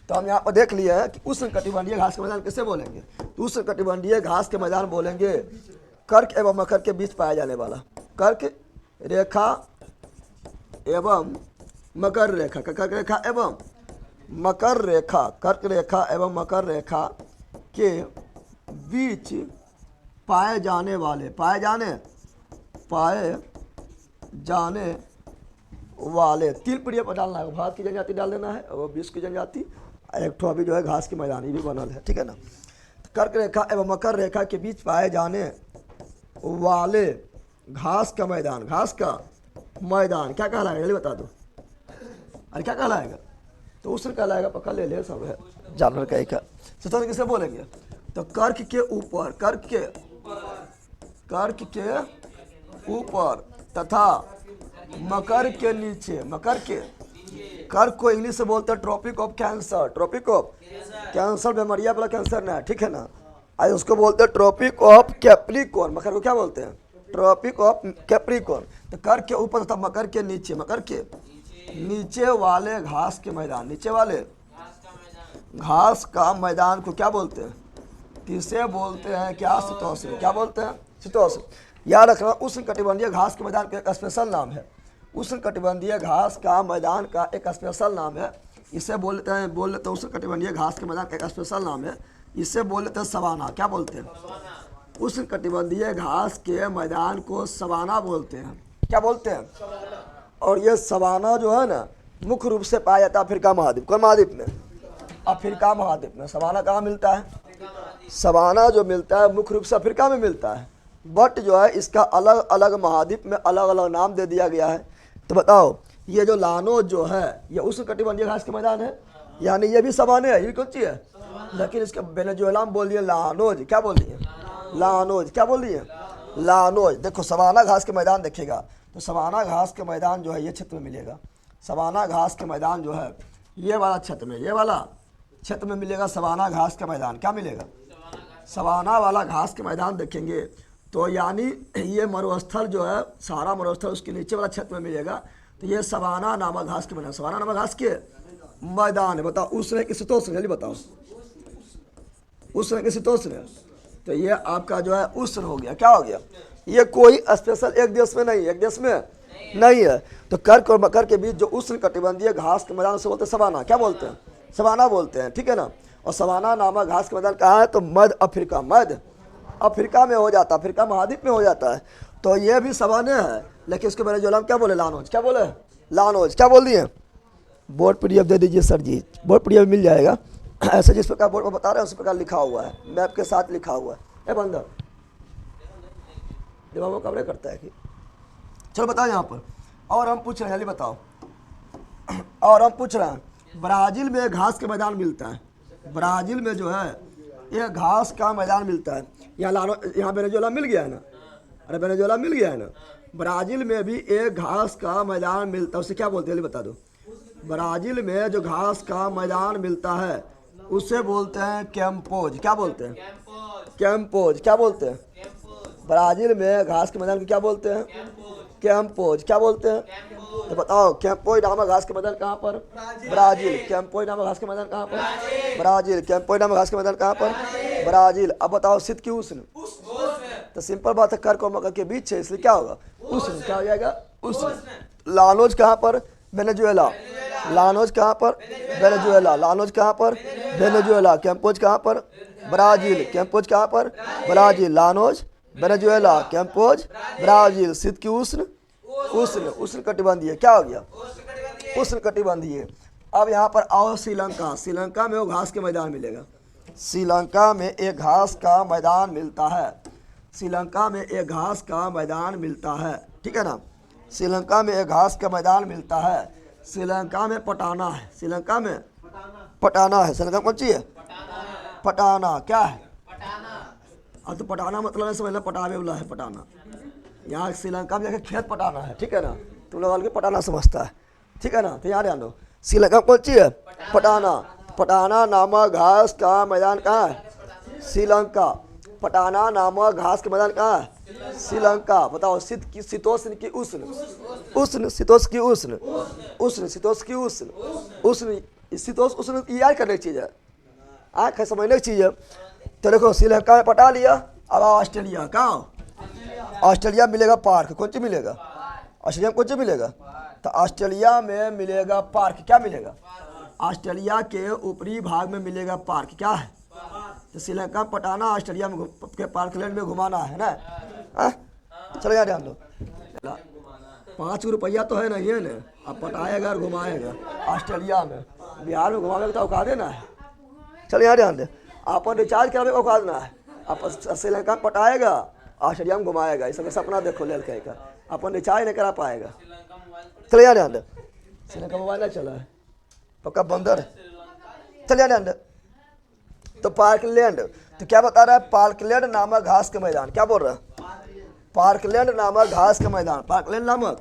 तो हम यहाँ पर देख लिए हैं कि उष्ण कटिबंधीय घास के मैदान किसे बोलेंगे? तो उष्ण कटिबंधीय घास के मैदान बोलेंगे कर्क एवं मकर के बीच पाया जाने वाला, कर्क रेखा एवं मकर रेखा, कर्क रेखा एवं मकर रेखा, कर्क रेखा एवं मकर रेखा के बीच पाए जाने वाले, पाए जाने वाले तीन पीढ़िया पर डालना है। भारत की जनजाति डाल देना है, और विश्व की जनजाति, एक ठो अभी जो है घास की मैदान, ये भी बनल है, ठीक है ना। तो कर्क रेखा एवं मकर रेखा के बीच पाए जाने वाले घास का मैदान, घास का मैदान क्या कहलाएगा? जल्दी बता दो। अरे क्या कहलाएगा? तो उष्ण कहलाएगा, पक्का ले ले, सब है जानवर का एक है। शीतोष्ण किसे बोलेंगे? तो कर्क के ऊपर, कर्क के ऊपर तथा मकर के नीचे, मकर के, कर्क को इंग्लिश से बोलते हैं tropic of cancer, tropic of cancer, बीमारिया वाला कैंसर ना, ठीक है ना। आज उसको बोलते हैं ट्रॉपिक ऑफ कैप्रिकॉर्न, मकर को क्या बोलते हैं? Tropic of Capricorn. तो कर्क के ऊपर तथा मकर के नीचे, मकर के नीचे वाले घास के मैदान, नीचे वाले घास का मैदान को क्या बोलते हैं? किसे बोलते हैं? क्या? शीतोष्ण। क्या बोलते हैं? शीतोष्ण। याद रखना, उष्ण कटिबंधीय घास के मैदान का एक स्पेशल नाम है, उष्ण कटिबंधीय घास का मैदान का एक स्पेशल नाम है, इसे बोलते हैं उष्ण कटिबंधीय घास के मैदान का एक स्पेशल नाम है, इसे बोलते हैं सवाना। क्या बोलते हैं? उष्ण कटिबंधीय घास के मैदान को सवाना बोलते हैं। क्या बोलते हैं? और ये सवाना जो है ना, मुख्य रूप से पाया जाता है अफ्रीका महाद्वीप। कौन महाद्वीप में? अफ्रीका महाद्वीप में। सवाना कहाँ मिलता है? सवाना जो मिलता है मुख्य रूप से अफ्रीका में मिलता है, बट जो है इसका अलग अलग महाद्वीप में अलग अलग नाम दे दिया गया है। तो बताओ, ये जो लानोज जो है, ये उष्ण कटिबंधीय घास के मैदान है, यानी ये भी सवाने है, ये भी कौन सी है? लेकिन इसके वेनेजुएला में बोल दिए लानोज। क्या बोल दिए? लानोज। क्या बोल दिए? लानोज। देखो सवाना घास के मैदान देखिएगा, तो सवाना घास के मैदान जो है ये क्षेत्र में मिलेगा। सवाना घास के मैदान जो है ये वाला क्षेत्र में, ये वाला क्षेत्र में मिलेगा सवाना घास का मैदान। क्या मिलेगा? सवाना वाला घास के मैदान देखेंगे तो यानी ये मरुस्थल जो है, सहारा मरुस्थल, उसके नीचे वाला क्षेत्र में मिलेगा। तो ये सवाना नामक घास के मैदान, सवाना नामक घास के मैदान है। बताओ उष्ण है कि शीतोष्ण? जल्दी बताओ, उष्ण है कि शीतोष्ण? तो ये आपका जो है उष्ण हो गया। क्या हो गया? ये कोई स्पेशल एक देश में नहीं, एक देश में नहीं है। तो कर्क और मकर के बीच जो उष्ण कटिबंधीय घास के मैदान से बोलते हैं सवाना। क्या बोलते हैं? सवाना बोलते हैं, ठीक है ना। और सवाना नामक घास के मैदान कहाँ है? तो मध्य अफ्रीका, मध्य अफ्रीका में हो जाता है, अफ्रीका महाद्वीप में हो जाता है। तो ये भी सवाने हैं, लेकिन इसके वेनेजुएला में क्या बोले? लानोज। क्या बोले? लानोज। क्या बोल दिए? बोर्ड पीडीएफ दे दीजिए सर जी, बोर्ड पीडीएफ मिल जाएगा। ऐसे जिस प्रकार बोर्ड पर बता रहे हैं उसी प्रकार लिखा हुआ है, मैप के साथ लिखा हुआ है। ए बंदर दिमाग कवरे करता है कि चलो बताओ यहाँ पर। और हम पूछ रहे हैं, जल्दी बताओ। और हम पूछ रहे हैं, ब्राज़ील में घास के मैदान मिलता है, ब्राज़ील में जो है ये घास का मैदान मिलता है। यहाँ वेनेजुएला मिल गया है ना, अरे वेनेजुएला मिल गया है ना। ब्राज़ील में भी एक घास का मैदान मिलता है, उसे क्या बोलते हैं? जल्दी बता दो। ब्राज़ील में जो घास का मैदान मिलता है उसे बोलते हैं कैंपोज। क्या बोलते हैं? कैंपोज। क्या बोलते हैं? ब्राज़ील में घास के मैदान को क्या बोलते हैं? कैम्पोज, क्या बोलते हैं? तो बताओ कैम्पोज नामक घास के मैदान कहाँ पर? ब्राजील। कैम्पोज नामक घास के मैदान कहाँ पर? ब्राजील। कैम्पोज नामक घास के मैदान कहाँ पर? ब्राजील। अब बताओ शीत की उष्ण, तो सिंपल बात है, कर्क और मकर के बीच है, इसलिए क्या होगा? उष्ण। क्या हो जाएगा? उष्ण। लानोज कहाँ पर? वेनेजुएला। लानोज कहाँ पर? वेनेजुएला। लानोज कहाँ पर? वेनेजुएला। कैम्पोज कहाँ पर? ब्राजील। कैम्पोज कहाँ पर? Brazil. Llanos Venezuela. Campos Brazil. शीत की उष्ण, उष्ण, उष्ण कटिबंधीय। क्या हो गया? उष्ण कटिबंधीय। अब यहाँ पर आओ श्रीलंका। श्रीलंका में वो घास के मैदान मिलेगा। श्रीलंका में एक घास का मैदान मिलता है। श्रीलंका में एक घास का मैदान मिलता है, ठीक है ना? श्रीलंका में एक घास का मैदान मिलता है। श्रीलंका में पटाना है। श्रीलंका में पटाना है। श्रीलंका कौन सी है? पटाना। क्या है? अब तो पटाना मतलब है, समझ लो पटावे वाला है पटाना। यहाँ श्रीलंका में जाके खेत पटाना है, ठीक है ना? तुम लोग के पटाना समझता है, ठीक है ना? तो यहाँ ध्यान दो, श्रीलंका कौन सी है? पटाना। पटाना नामक घास का मैदान कहाँ है? श्रीलंका। पटाना नामक घास के मैदान कहाँ है? श्रीलंका। बताओ शीत की, शीतोष्ण की उष्ण, उष्ण, शीतोष्ण की उष्ण, उष्ण, शीतोष्ण की उष्ण, उष्ण, शीतोष्ण, उष्ण, ये याद करने की चीज़ है, आँख है, समझने की चीज़ है। तो देखो श्रीलंका में पटा लिया। अब ऑस्ट्रेलिया। कहाँ? ऑस्ट्रेलिया मिलेगा पार्क। कौन सी मिलेगा? ऑस्ट्रेलिया में कौन सी मिलेगा? तो ऑस्ट्रेलिया में मिलेगा पार्क। क्या मिलेगा? ऑस्ट्रेलिया के ऊपरी भाग में मिलेगा पार्क। क्या है? तो श्रीलंका में पटाना, ऑस्ट्रेलिया में के पार्कलैंड में घुमाना है ना? चलो यार ध्यान दो, 5 रुपया तो है नहीं है ना? अब पटाएगा और घुमाएगा ऑस्ट्रेलिया में। बिहार में घुमाने का औकात देना है। चलो यार ध्यान दे, अपन रिचार्ज कराने का औकात ना है। आप श्रीलंका में पटाएगा, ऑस्ट्रेलिया में घुमाएगा। इस सपना देखो लेल कह का, अपन रिचार्ज नहीं करा पाएगा। चलो यार ध्यान दे, श्रीलंका मोबाइल नहीं चला है, पक्का बंदर है। चल यार ध्यान दे, तो पार्कलैंड, तो क्या बता रहा है? पार्कलैंड नामक घास के मैदान। क्या बोल रहा है? पार्कलैंड नामक घास का मैदान। पार्कलैंड नामक,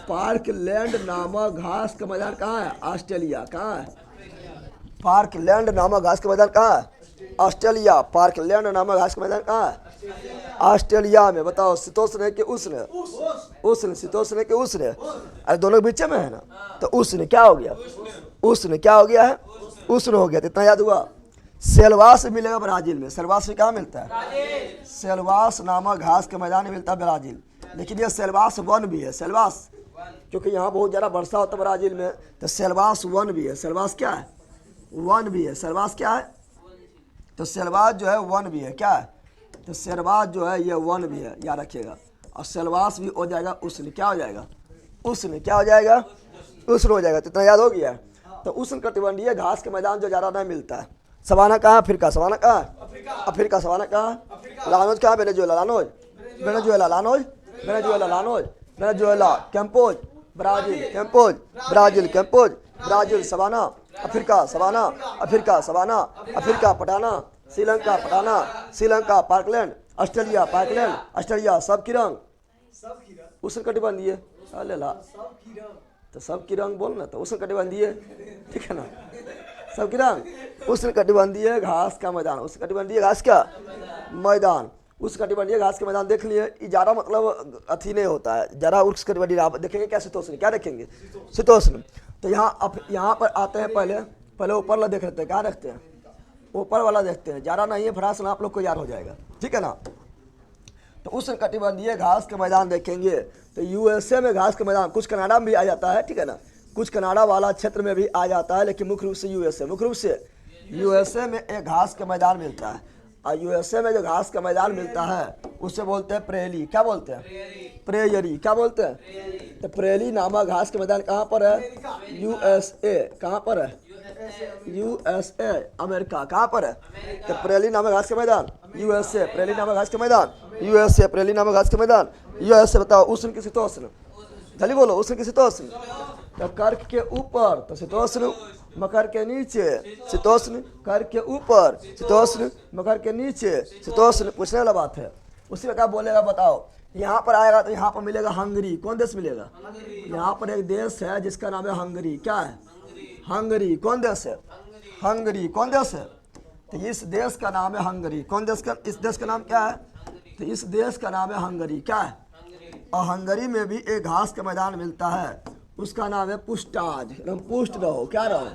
पार्कलैंड नामक घास का मैदान कहाँ है? ऑस्ट्रेलिया। कहाँ है? पार्कलैंड नामक घास का मैदान कहाँ है? ऑस्ट्रेलिया। पार्कलैंड नामक घास का मैदान कहाँ है? ऑस्ट्रेलिया में। बताओ शीतोष्ण है कि उष्ण? उष्ण। शीतोष्ण है कि उष्ण? अरे दोनों के बीच में है ना, तो उष्ण। क्या हो गया? उष्ण। क्या हो गया है? उष्ण हो गया। तो इतना याद हुआ। सेलवास मिलेगा ब्राजील में। सेलवास में कहाँ मिलता है? सेलवास नामक घास के मैदान में मिलता है ब्राजील। लेकिन ये सेलवास वन भी है। सेलवास, क्योंकि यहाँ बहुत ज़्यादा वर्षा होता है ब्राजील में, तो सेलवास वन भी है। सेलवास क्या है? वन भी है। सेलवास क्या है? तो सेलवास जो है वन भी है। क्या है? तो सेलवास जो है ये वन भी है, याद रखिएगा। और सेलवास भी हो जाएगा उष्ण। क्या हो जाएगा? उष्ण। क्या हो जाएगा? उष्ण हो जाएगा। तो इतना याद हो गया। तो उष्ण कटिबंधीय घास के मैदान जो ज़्यादा नहीं मिलता है। सवाना कहाँ? अफ्रीका। सवाना कहाँ? अफ्रीका। सवाना कहाँ? लानोज कहाँ? Venezuela. Llanos Venezuela. Llanos Venezuela. Llanos Venezuela. Campos Brazil. Campos Brazil. Campos Brazil. Savanna Africa. Savanna Africa. Savanna Africa. Patana Sri Lanka. Patana Sri Lanka. Parkland Australia. Parkland Australia. सब की रंग उष्ण कटिबंधीय। अरे ला, तो सब की रंग बोल ना, तो उष्ण कटिबंधीय, ठीक है ना? सब की रंग उष्ण कटिबंधीय घास का मैदान। उष्ण कटिबंधीय घास का मैदान। उष्ण कटिबंधीय घास के मैदान देख लिए। ज़्यादा मतलब अथी नहीं होता है, ज़्यादा उष्ण कटिबंधीय। आप देखेंगे क्या? शीतोष्ण। क्या देखेंगे? शीतोष्ण। तो यहाँ पर आते हैं, पहले ऊपर वाला देख लेते हैं। क्या देखते हैं? ऊपर वाला देखते हैं। ज़्यादा नहीं है, फ्रांस आप लोग को याद हो जाएगा, ठीक है ना? तो उष्ण कटिबंधीय घास के मैदान देखेंगे तो यूएसए में घास के मैदान, कुछ कनाडा में भी आ जाता है, ठीक है ना? कुछ कनाडा वाला क्षेत्र में भी आ जाता है, लेकिन मुख्य रूप से यूएसए, मुख्य रूप से यूएसए में एक घास का मैदान मिलता है। और यूएसए में जो घास का मैदान मिलता है उससे बोलते हैं प्रेली। क्या बोलते हैं? प्रेयरी। क्या बोलते हैं? तो प्रेली नामक घास का मैदान कहाँ पर है? यूएसए। कहाँ पर है? USA, America. कहाँ पर है? तो प्रेली नामक घास का मैदान यूएसए। प्रेली नामक घास का मैदान यूएसए। प्रेली नामक घास का मैदान यूएसए। बताओ उष्ण की शीतोष्ण, जल्दी बोलो। उष्ण की शीतोष्ण। तो कर्क के ऊपर तो शीतोष्ण, मकर के नीचे शीतोष्ण। कर्क के ऊपर शीतोष्ण, मकर के नीचे शीतोष्ण। पूछने वाला बात है। उसी में क्या बोलेगा? बताओ। यहाँ पर आएगा तो यहाँ पर मिलेगा हंगरी। कौन देश मिलेगा? यहाँ पर एक देश है जिसका नाम है हंगरी। क्या है? हंगरी। कौन देश है? हंगरी। कौन देश है? तो इस देश का नाम है हंगरी। कौन देश का? इस देश का नाम क्या है? तो इस देश का नाम है हंगरी। क्या है? और हंगरी में भी एक घास का मैदान मिलता है, उसका नाम है पुष्टाज। एकदम पुष्ट रहो, क्या रहो।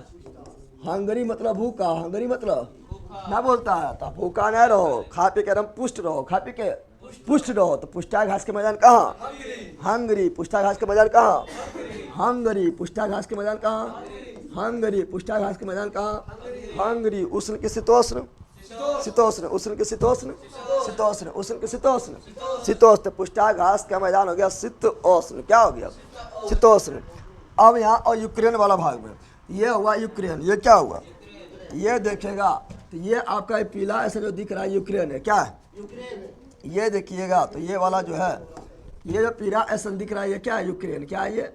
हंगरी मतलब भूखा, हंगरी मतलब ना बोलता है तो भूखा न रहो, खा पी के एकदम पुष्ट रहो, खा पी के पुष्ट रहो। तो पुष्टा घास के मैदान कहाँ? हंगरी। पुष्टा घास के मैदान कहाँ? हंगरी। पुष्टा घास के मैदान कहाँ? हंगरी। पुष्टा घास के मैदान कहाँ? हंगरी। उष्ण के शीतोष्ण, शीतोष्ण। उष्ण के शीतोष्ण, शीतोष्ण। उष्ण के शीतोष्ण, शीतोष्ण। पुष्टा घास का मैदान हो गया शीतोष्ण। क्या हो गया? शीतोष्ण। अब यहाँ और यूक्रेन वाला भाग में ये हुआ यूक्रेन। ये क्या हुआ? ये देखेगा तो ये आपका पीला ऐसा जो दिख रहा है यूक्रेन है। क्या है? ये देखिएगा तो ये वाला जो है, ये जो पीला ऐसा दिख रहा है ये क्या है? यूक्रेन। क्या है ये?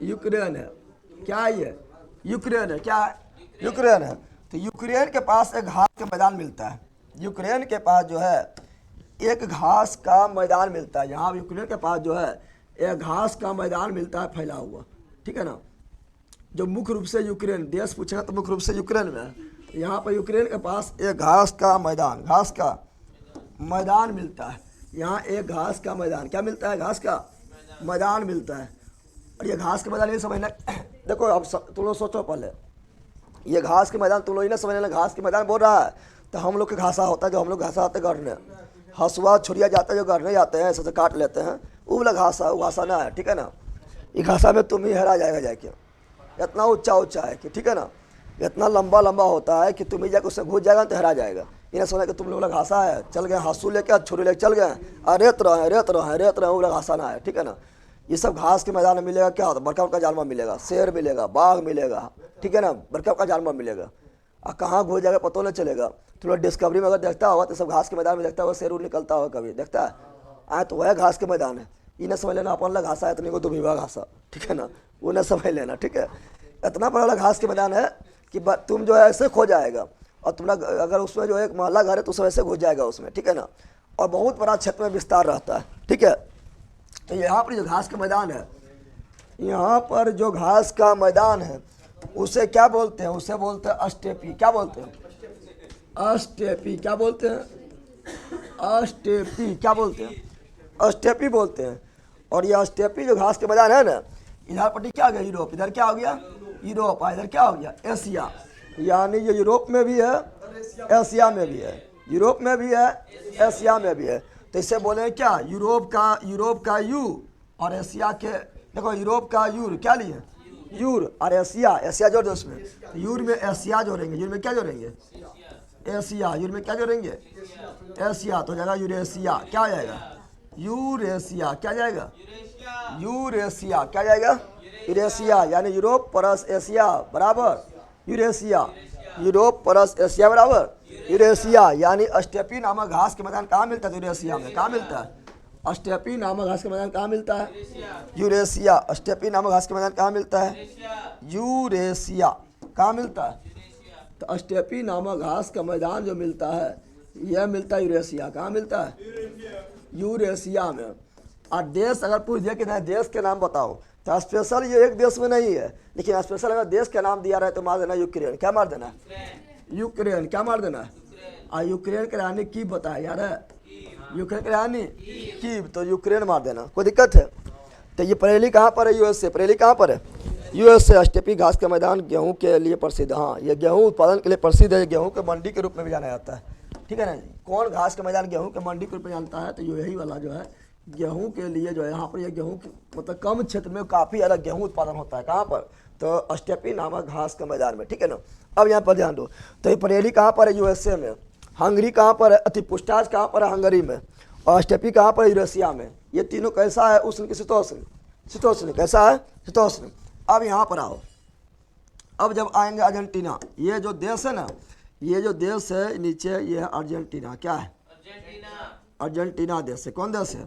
यूक्रेन है। क्या है ये? यूक्रेन है। क्या है? यूक्रेन है। तो यूक्रेन के पास एक घास का मैदान मिलता है। यूक्रेन के पास जो है एक घास का मैदान मिलता है। यहाँ यूक्रेन के पास जो है एक घास का मैदान मिलता है फैला हुआ, ठीक है ना। जो मुख्य रूप से यूक्रेन देश पूछेगा तो मुख्य रूप से यूक्रेन में है। यहाँ पर यूक्रेन के पास एक घास का मैदान, घास का मैदान मिलता है। यहाँ एक घास का मैदान क्या मिलता है? घास का मैदान मिलता है। और ये घास का मैदान ये समझना, देखो अब तुम लोग सोचो पहले, ये घास के मैदान तुम लोग ही ना समझ लेना। घास के मैदान बोल रहा है तो हम लोग के घासा होता है, जो हम लोग घासा आते गढ़ने, हसुआ छुरिया जाता है जो गढ़ने जाते हैं, ऐसे काट लेते हैं, वो वाला घासा, वो घासा ना है, ठीक है ना। ये घासा में तुम ही हरा जाएगा जाके, इतना ऊंचा ऊंचा है कि, ठीक है ना, इतना लंबा लंबा होता है कि तुम ही जाकर उससे घुस जाएगा तो हरा जाएगा। ये ना सोना कि तुम लोग वाला घासा है, चल गए हंसू लेके छुरी लेके चल गए, रेत रहे रेत रहे रेत रहे, वो वाला घासा ना है, ठीक है ना। ये सब घास के मैदान में मिलेगा। क्या होता है? बड़का बड़का जानवर मिलेगा, शेर मिलेगा, बाघ मिलेगा, ठीक है ना, बड़का बड़का जानवर मिलेगा। और कहाँ घुस जाएगा पता नहीं चलेगा। तो लोग डिस्कवरी में अगर देखता होगा तो सब घास के मैदान में देखता होगा, शेर उर निकलता होगा कभी, देखता है आए तो वह घास के मैदान है। ये ना समझ लेना अपन घासा है इतने को तो विवाह घासा, ठीक है ना, वो ना समझ लेना, ठीक है। इतना बड़ा घास के मैदान है कि तुम जो है ऐसे खो जाएगा, और तुम्हारा अगर उसमें जो एक महला घर है तो उसमें ऐसे घुस जाएगा उसमें, ठीक है ना। और बहुत बड़ा क्षेत्र में विस्तार रहता है, ठीक है। तो यहाँ पर जो घास का मैदान है, यहाँ पर जो घास का मैदान है उसे क्या बोलते हैं? उसे बोलते हैं अस्टेपी। क्या बोलते हैं? अस्टेपी। क्या बोलते हैं? अस्टेपी। क्या बोलते हैं? अस्टेपी बोलते हैं। और ये अस्टेपी जो घास के मैदान है ना, इधर पट्टी क्या हो गया? यूरोप। इधर क्या हो गया? यूरोप। इधर क्या हो गया? एशिया। यानी ये यूरोप में भी है, एशिया में भी है। यूरोप में भी है, एशिया में भी है। तो इससे बोले क्या? यूरोप का यू और एशिया के, देखो यूरोप का यूर क्या लिए? यूर। और एशिया, एशिया जोड़ दो उसमें, यूर में एशिया जोड़ेंगे, यूर में क्या जोड़ेंगे? एशिया। यूर में क्या जोड़ेंगे? एशिया। तो जाएगा यूरेशिया। क्या जाएगा? यूरेशिया। क्या जाएगा? यूरेशिया। क्या जाएगा? यूरेशिया। यानी यूरोप प्लस एशिया बराबर यूरेशिया। यूरोप प्लस एशिया बराबर यूरेशिया। यानी अस्टेपी नामक घास के मैदान कहाँ मिलता है? यूरेशिया में। कहाँ मिलता है? अस्टेपी नामक घास के मैदान कहाँ मिलता है? यूरेशिया। अस्टेपी नामक घास के मैदान कहाँ मिलता है? यूरेशिया। कहाँ मिलता है? तो अस्टेपी नामक घास का मैदान जो मिलता है यह मिलता है यूरेशिया। कहाँ मिलता है? यूरेशिया में। और देश अगर पूछ दिया कि नहीं देश के नाम बताओ, तो स्पेशल ये एक देश में नहीं है, लेकिन स्पेशल अगर देश का नाम दिया रहे तो मार देना यूक्रेन। क्या मार देना? यूक्रेन। क्या मार देना? और यूक्रेन की रानी की बताया यार, यूक्रेन की रानी की, तो यूक्रेन मार देना, कोई दिक्कत है? तो ये बरेली कहाँ पर है? यूएसए। बरेली कहाँ पर है? यूएसए। अस्टेपी घास का मैदान गेहूं के लिए प्रसिद्ध। हाँ, ये गेहूं उत्पादन के लिए प्रसिद्ध है। गेहूं के मंडी के रूप में भी जाना जाता है, ठीक है ना। कौन घास का मैदान गेहूं के मंडी के रूप में जानता है? तो यही वाला जो है गेहूं के लिए जो है, यहाँ पर ये गेहूं मतलब कम क्षेत्र में काफ़ी अलग गेहूं उत्पादन होता है। कहाँ पर? तो अस्टेपी नामक घास के मैदान में, ठीक है ना। अब यहाँ पर ध्यान दो, तो ये बरेली कहाँ पर है? यूएसए में। हंगरी कहाँ पर है? पुष्टाज कहाँ पर है? हंगरी में। और अस्टेपी कहाँ पर है? यूरेशिया में। ये तीनों कैसा है? उष्ण की शीतोष्ण। शीतोष्ण कैसा है? शीतोष्ण। अब यहाँ पर आओ, अब जब आएंगे अर्जेंटीना, ये जो देश है ना, ये जो देश है नीचे, ये है अर्जेंटीना। क्या है? अर्जेंटीना देश है। कौन देश है?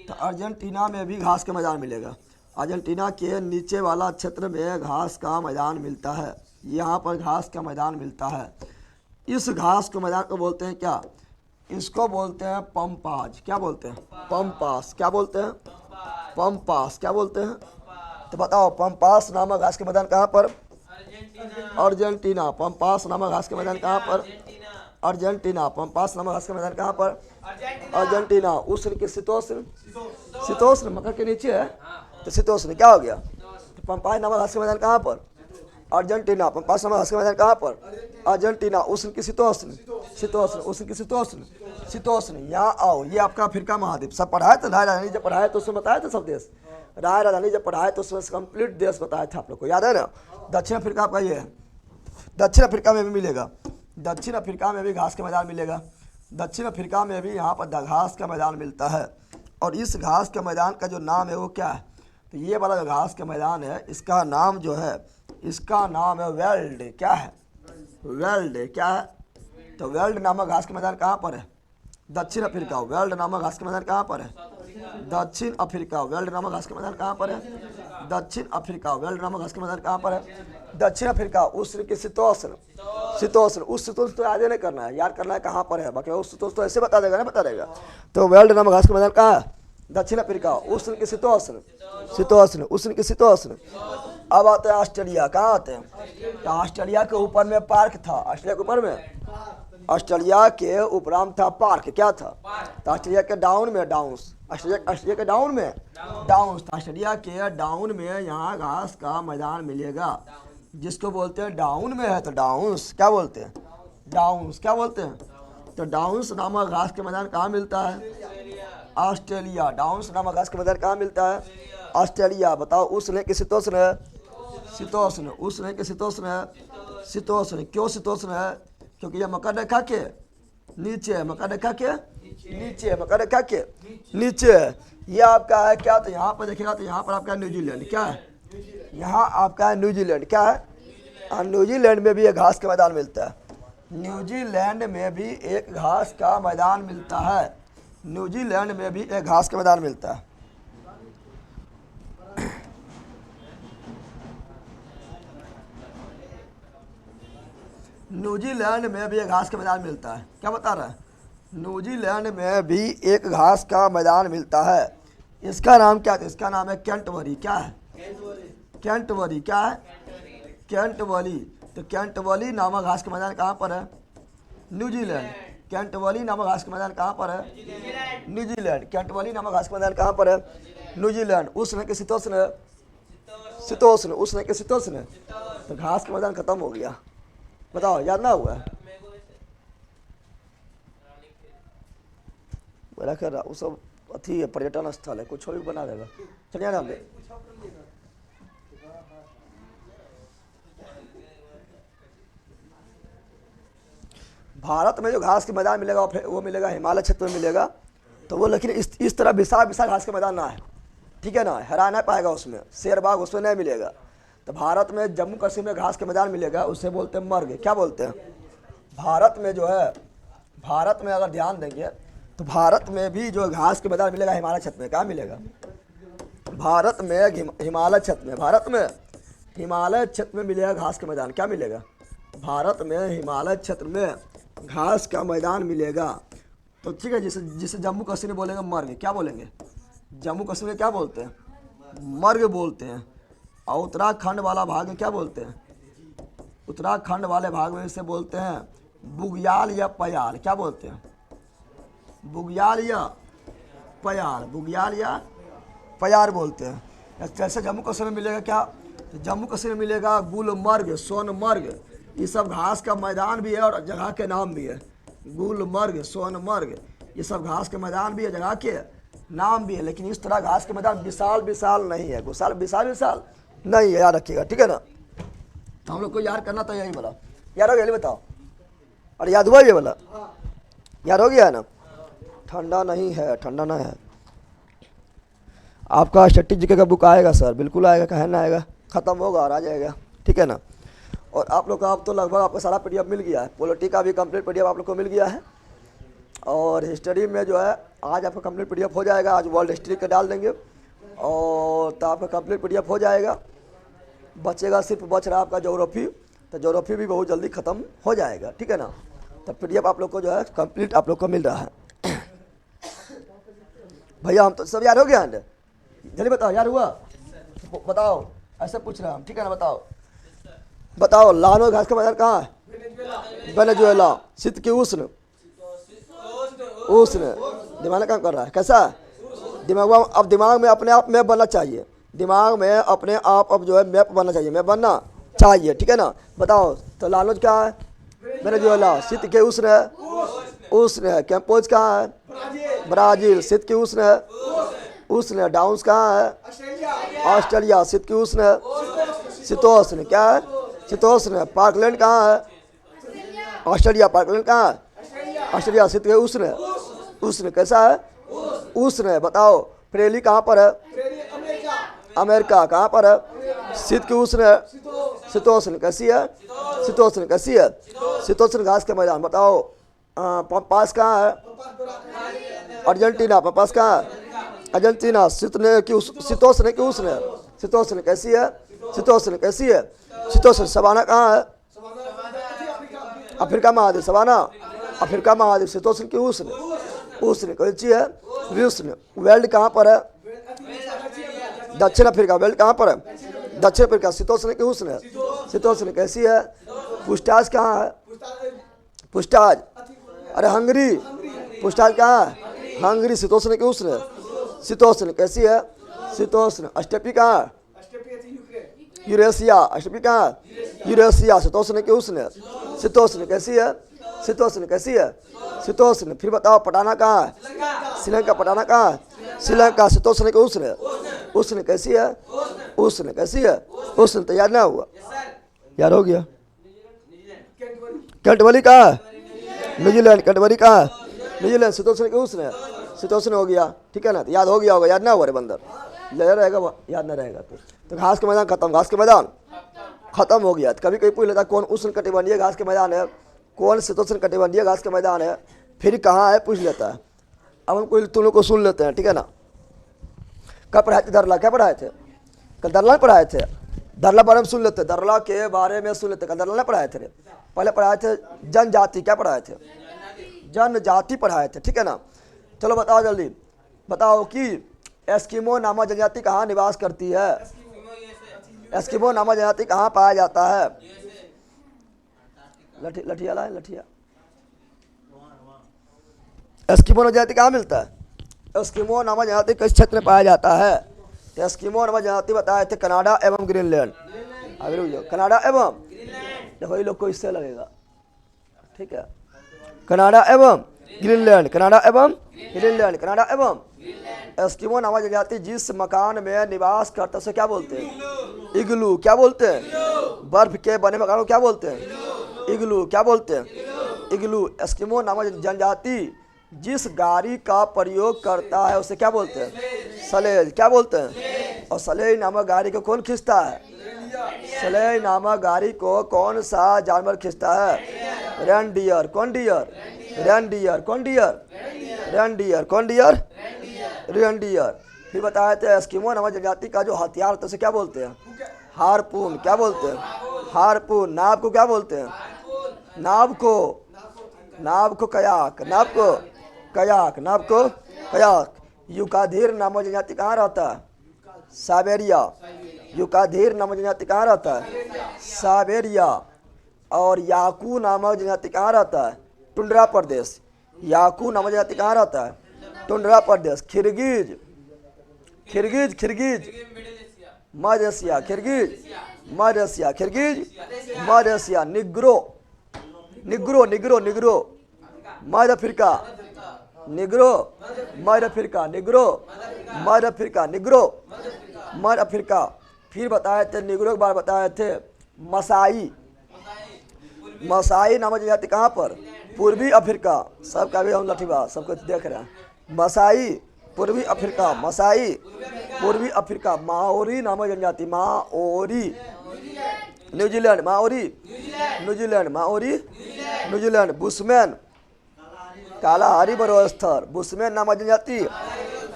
तो अर्जेंटीना में भी घास का मैदान मिलेगा। अर्जेंटीना के नीचे वाला क्षेत्र में घास का मैदान मिलता है। यहाँ पर घास का मैदान मिलता है। इस घास के मैदान को बोलते हैं क्या? इसको बोलते हैं पंपाज। क्या बोलते हैं? पंपास। क्या बोलते हैं? पंपास। क्या बोलते हैं? तो बताओ, पंपास नामक घास के मैदान कहाँ पर? अर्जेंटीना। पंपास नामक घास के मैदान कहाँ पर? अर्जेंटीना। पंपास नामक घास का मैदान कहाँ पर? अर्जेंटीना। उष्ण की शीतोष्ण, शीतोष्ण मकर के नीचे है तो शीतोष्ण क्या हो गया? तो पंपास नामक घास का मैदान कहाँ पर? अर्जेंटीना। पंपास नामक घास का मैदान कहाँ पर? अर्जेंटीना। उष्ण की शीतोष्ण, शीतोष्ण, उष्ण की शीतोष्ण, शीतोष्ण। यहाँ आओ, ये आपका अफ्रीका महाद्वीप। सब पढ़ाया तो राय राजधानी जब पढ़ाया तो उसमें बताया था सब देश। राय राजधानी जब पढ़ाया तो उसमें कंप्लीट देश बताया था आप लोग को, याद है ना? दक्षिण अफ्रीका आपका ये है। दक्षिण अफ्रीका में भी मिलेगा, दक्षिण अफ्रीका में भी घास का मैदान मिलेगा। दक्षिण अफ्रीका में भी यहाँ पर घास का मैदान मिलता है। और इस घास के मैदान का जो नाम है वो क्या है? तो ये वाला जो घास का मैदान है इसका नाम जो है, इसका नाम है वेल्ड। क्या है? वेल्ड। क्या है? तो वेल्ड नामक घास का मैदान कहाँ पर है? दक्षिण अफ्रीका। वेल्ड नामक घास का मैदान कहाँ पर है? दक्षिण अफ्रीका। वेल्ड नामक घास का मैदान कहाँ पर है? दक्षिण अफ्रीका। वेल्ड नामक घास का मैदान कहाँ पर है? दक्षिण अफ्रीका। उष्ण की शीतोष्ण, शीतोष्ण। उस शीतोष्ण तो याद नहीं करना है, याद करना है कहाँ पर है। बाकी उस शीतोष्ण तो ऐसे बता देगा ना, बता देगा। तो वेल्ड नामक घास का मैदान कहाँ है? दक्षिण अफ्रीका। उष्ण की शीतोष्ण, शीतोष्ण, उष्ण की शीतोष्ण। अब आते हैं ऑस्ट्रेलिया। कहाँ आते हैं? तो ऑस्ट्रेलिया के ऊपर में पार्क था। ऑस्ट्रेलिया के ऊपर में, ऑस्ट्रेलिया के उपराम था पार्क। क्या था? तो ऑस्ट्रेलिया के डाउन में, डाउन्स। ऑस्ट्रेलिया के डाउन में डाउन्स। ऑस्ट्रेलिया के डाउन में यहाँ घास का मैदान मिलेगा, जिसको बोलते हैं डाउन में है तो डाउन्स। क्या बोलते हैं? डाउन्स। क्या बोलते हैं? तो डाउन्स नामक घास के मैदान कहाँ मिलता है? ऑस्ट्रेलिया। डाउन्स नामक घास के मैदान कहाँ मिलता है? ऑस्ट्रेलिया। बताओ, उष्ण की शीतोष्ण है? शीतोष्ण। उष्ण की शीतोष्ण है? शीतोष्ण। क्यों शीतोष्ण है? क्योंकि यह मकर रेखा के नीचे है। मकर रेखा के नीचे, मकर रेखा के नीचे है। ये आपका है क्या? तो यहाँ पर देखिएगा तो यहाँ पर आपका न्यूजीलैंड। क्या है? यहाँ आपका है न्यूजीलैंड। क्या है? और न्यूजीलैंड में भी एक घास का मैदान मिलता है। न्यूजीलैंड में भी एक घास का मैदान मिलता है। न्यूजीलैंड में भी एक घास का मैदान मिलता है। न्यूजीलैंड में भी एक घास का मैदान मिलता है। क्या बता रहा है? न्यूजीलैंड में भी एक घास का मैदान मिलता है। इसका नाम क्या है? इसका नाम है कैंटबरी। क्या है? कैंटबरी। क्या है? कैंटबरी। तो कैंटबरी नामक घास का मैदान कहाँ पर है? न्यूजीलैंड। कैंटबरी नामक घास का मैदान कहाँ पर है? न्यूजीलैंड। कैंटबरी नामक घास का मैदान कहाँ पर है? न्यूजीलैंड। उष्ण के शीतोष्ण, शीतोष्ण, उष्ण के शीतोष्ण। तो घास का मैदान खत्म हो गया। बताओ, याद ना हुआ? मेरा ख्याल वो सब अथी है, पर्यटन स्थल है, कुछ भी बना देगा। चलिए ना, भारत में जो घास के मैदान मिलेगा वो मिलेगा हिमालय क्षेत्र में मिलेगा। तो वो लेकिन इस तरह विशाल विशाल घास के मैदान ना है, ठीक है ना? हरा नहीं पाएगा उसमें, शेर बाग उसमें नहीं मिलेगा। तो भारत में जम्मू कश्मीर में घास के मैदान मिलेगा, उससे बोलते हैं मर्ग। क्या बोलते हैं? भारत में जो है, भारत में अगर ध्यान देंगे तो भारत में भी जो घास के मैदान मिलेगा हिमालय क्षेत्र में। क्या मिलेगा? भारत में हिमालय क्षेत्र में, भारत में हिमालय क्षेत्र में मिलेगा घास का मैदान। क्या मिलेगा? भारत में हिमालय क्षेत्र में घास का मैदान मिलेगा। तो ठीक है, जिसे जिसे जम्मू कश्मीर में बोलेंगे मर्ग। क्या बोलेंगे? जम्मू कश्मीर में क्या बोलते हैं? मर्ग बोलते हैं। और उत्तराखंड वाला भाग में क्या बोलते हैं? उत्तराखंड वाले भाग में इसे बोलते हैं बुग्याल या पयाल। क्या बोलते हैं? बुग्याल या पयाल, बुग्याल या पयार बोलते हैं। जैसे जम्मू कश्मीर में मिलेगा क्या? तो जम्मू कश्मीर में मिलेगा गुलमर्ग, सोनमर्ग। ये सब घास का मैदान भी है और जगह के नाम भी है। गुलमर्ग, सोनमर्ग, ये सब घास के मैदान भी है, जगह के नाम भी है। लेकिन इस तरह घास के मैदान विशाल विशाल नहीं है, विशाल विशाल नहीं है, याद रखिएगा, ठीक है ना? तो हम लोग को याद करना था यही बोला। याद हो गया? बताओ। और याद हुआ ये बोला? याद हो गया ना? ठंडा नहीं है, ठंडा नहीं है। आपका स्टैटिक जीके का बुक आएगा सर, बिल्कुल आएगा, कहे ना आएगा, ख़त्म होगा और आ जाएगा, ठीक है ना? और आप लोग का अब तो लगभग आपका सारा पीडीएफ मिल गया है। पॉलिटी का भी कंप्लीट पीडीएफ आप लोग को मिल गया है। और हिस्ट्री में जो है आज आपका कंप्लीट पीडीएफ हो जाएगा। आज वर्ल्ड हिस्ट्री का डाल देंगे और तो आपका कंप्लीट पीडीएफ हो जाएगा। बचेगा सिर्फ बच रहा आपका ज्योग्राफी। तो ज्योग्राफी भी बहुत जल्दी ख़त्म हो जाएगा, ठीक है ना? तो पीडीएफ आप लोग को जो है कंप्लीट आप लोग को मिल रहा है। भैया हम तो सब याद हो गया? जल्दी बताओ, याद हुआ? बताओ, ऐसे पूछ रहे हैं हम, ठीक है ना? बताओ बताओ, लाहौर घास का मैदान कहाँ है? वेनेजुएला। शीत की उष्ण, उष्ण। दिमाग में काम कर रहा है, कैसा? दिमाग में, अब दिमाग में अपने आप मैप बनना चाहिए, दिमाग में अपने आप अब जो है मैप बनना चाहिए, मैप बनना चाहिए, ठीक है ना? बताओ तो लालूज क्या है? वेनेजुएला। शीत के उष्ण है, उष्ण है। कैंपोज कहाँ है? ब्राजील। शीत की उष्ण है, उष्ण है। डाउन्स कहाँ है? ऑस्ट्रेलिया। शीत की उष्ण है, शीतोष्ण। क्या है? शीतोष्ण है। पार्कलैंड कहाँ है? ऑस्ट्रेलिया। पार्कलैंड कहाँ है? ऑस्ट्रेलिया। शीत के उष्ण है, उष्ण। कैसा है? उष्ण है। बताओ प्रेली कहाँ पर है? अमेरिका। कहाँ पर है? शीत की उष्ण है, शीतोष्ण। कैसी है? शीतोष्ण। कैसी है? शीतोष्ण घास के मैदान। बताओ पास कहाँ है? अर्जेंटीना। पास कहाँ है? अर्जेंटीना। शीतोष्ण की उष्ण है, शीतोष्ण। कैसी है? शीतोष्ण। कैसी है? शीतोष्ण। सवाना कहाँ है? अफ्रीका महाद्वीप। सवाना अफ्रीका महाद्वीप। शीतोष्ण की उष्ण, उष्ण। कैसी है? विष्ण। वेल्ड कहाँ पर है? दक्षिण अफ्रीका। वेल्ड कहाँ पर है? दक्षिण अफ्रीका। शीतोष्ण की उष्ण है, शीतोष्ण। कैसी है? पुष्टाज कहाँ है? पुष्टाज, अरे हंगरी। पुष्टाज कहाँ है? हंगरी। शीतोष्ण की उष्ण है, शीतोष्ण। कैसी है? शीतोष्ण। स्टेपी कहाँ है? यूरेशिया। स्टेपी कहाँ है? यूरेशिया। शीतोष्ण की उष्ण है, शीतोष्ण। कैसी है? शीतोष्ण। कैसी है? शीतोष्ण। फिर बताओ पटाना कहाँ है? श्रीलंका। पटाना कहाँ है? श्रीलंका। शीतोष्ण की उष्ण है, उष्ण। कैसी है? उष्ण। कैसी है? उष्ण। तैयार ना हुआ? यार हो गया। कैंटबरी कहाँ है? न्यूजीलैंड। कैंटबरी कहाँ है? न्यूजीलैंड। शीतोष्ण की उष्ण है, शीतोष्ण। हो गया, ठीक है ना? तो याद हो गया होगा, याद ना हुआ रे बंदर, ले रहेगा, याद ना रहेगा तो घास के मैदान खत्म, घास के मैदान खत्म हो गया। तो कभी कभी पूछ लेता कौन उष्ण कटिबंधीय घास के मैदान है, कौन शीतोष्ण कटिबंधीय घास के मैदान है, फिर कहाँ है पूछ लेता है। अब हम कोई तुम लोग को सुन लेते हैं, ठीक है ना? कब पढ़ाए थे दरला? क्या पढ़ाए थे कल? दरला पढ़ाए थे। दरला बारे में सुन लेते, दरला के बारे में सुन लेते। कल दरला पढ़ाए थे, पहले पढ़ाए थे जनजाति। क्या पढ़ाए थे? जनजाति पढ़ाए थे, ठीक है ना? चलो बताओ जल्दी, बताओ कि एस्किमो नामक जनजाति कहाँ निवास करती है? एस्किमो नामक जनजाति कहाँ पाया जाता है? लठिया लाए, लठिया। एस्किमो नामक जनजाति कहाँ मिलता है? एस्किमो नामक जनजाति किस क्षेत्र में पाया जाता है? तो एस्किमो नामक जनजाति बताए थे कनाडा एवं ग्रीनलैंड। अगर कनाडा एवं, देखो ये लोग को इससे लगेगा, ठीक है? कनाडा एवं ग्रीनलैंड, कनाडा एवं ग्रीनलैंड, कनाडा एवं। एस्किमो नामक जनजाति जिस मकान में निवास करते हैं उसे क्या बोलते हैं? इग्लू। क्या बोलते हैं? बर्फ के बने मकान को क्या बोलते हैं? इग्लू। क्या बोलते हैं? इग्लू। एस्किमो नामक जनजाति जिस गाड़ी का प्रयोग करता है उसे क्या बोलते हैं? स्लेज। क्या बोलते हैं? और स्लेज नामक गाड़ी को कौन खींचता है? स्लेज नामक गाड़ी को कौन सा जानवर खींचता है? रेनडियर। कौन डियर? रेनडियर। कौन डियर? रेनडियर। कौन डियर? रेनडियर। फिर बताए थे एस्किमो नामक जनजाति का जो हथियार होता है उसे क्या बोलते हैं? हारपून। क्या बोलते हैं? हारपून। नाव को क्या बोलते हैं? नाव को, नाव को कयाक। नाव को कयाक, नाव को कयाक। युकाधीर नामक जनजाति कहाँ रहता है? साइबेरिया। युकाधीर नामक जनजाति कहाँ रहता है? साइबेरिया। और याकू नामक जनजाति कहाँ रहता है? टुंड्रा प्रदेश। याकू नामक जनजाति कहाँ रहता है? टुंड्रा प्रदेश। खिरगिज, खिरगिज, खिरगिज मध्य एशिया। खिरगिज मध्य एशिया, खिरगिज मध्य Asia. Negro, Negro, Negro, Negro मध्य अफ्रीका। निग्रो मध्य अफ्रीका, निग्रो मध्य अफ्रीका, निग्रो मध्य अफ्रीका। फिर बताए थे निग्रो के बारे बताए थे मसाई। मसाई नामक जनजाति कहाँ पर? पूर्वी अफ्रीका। सबका भी हम लठीबा सबको देख रहे हैं। मसाई पूर्वी अफ्रीका, मसाई पूर्वी अफ्रीका। माओरी नामक जनजाति, Maori New Zealand, Maori New Zealand, Maori New Zealand. Bushman Kalahari मरुस्थल, बुशमैन नामक जनजाति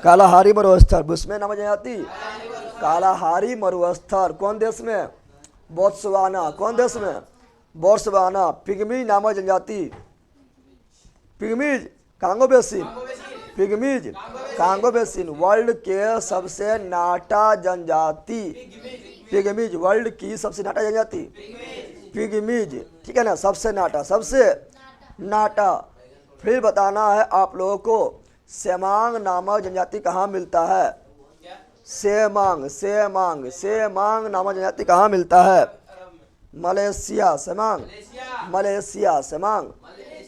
कालाहारी मरुस्थल। बुशमैन नामक जनजाति कालाहारी मरुस्थल। कौन देश में? बोत्सवाना। कौन देश में? बोत्सवाना। पिग्मी नामक जनजाति, Pygmies Congo basin, Pygmies Congo basin. World के सबसे नाटा जनजाति, पिग्मीज वर्ल्ड की सबसे नाटा जनजाति, पिगमीज, ठीक है ना, सबसे नाटा, सबसे नाटा। फिर बताना है आप लोगों को सेमांग नामक जनजाति कहाँ मिलता है। सेमांग, सेमांग, सेमांग नामक जनजाति कहाँ मिलता है। Malaysia, Semang, Malaysia, Semang,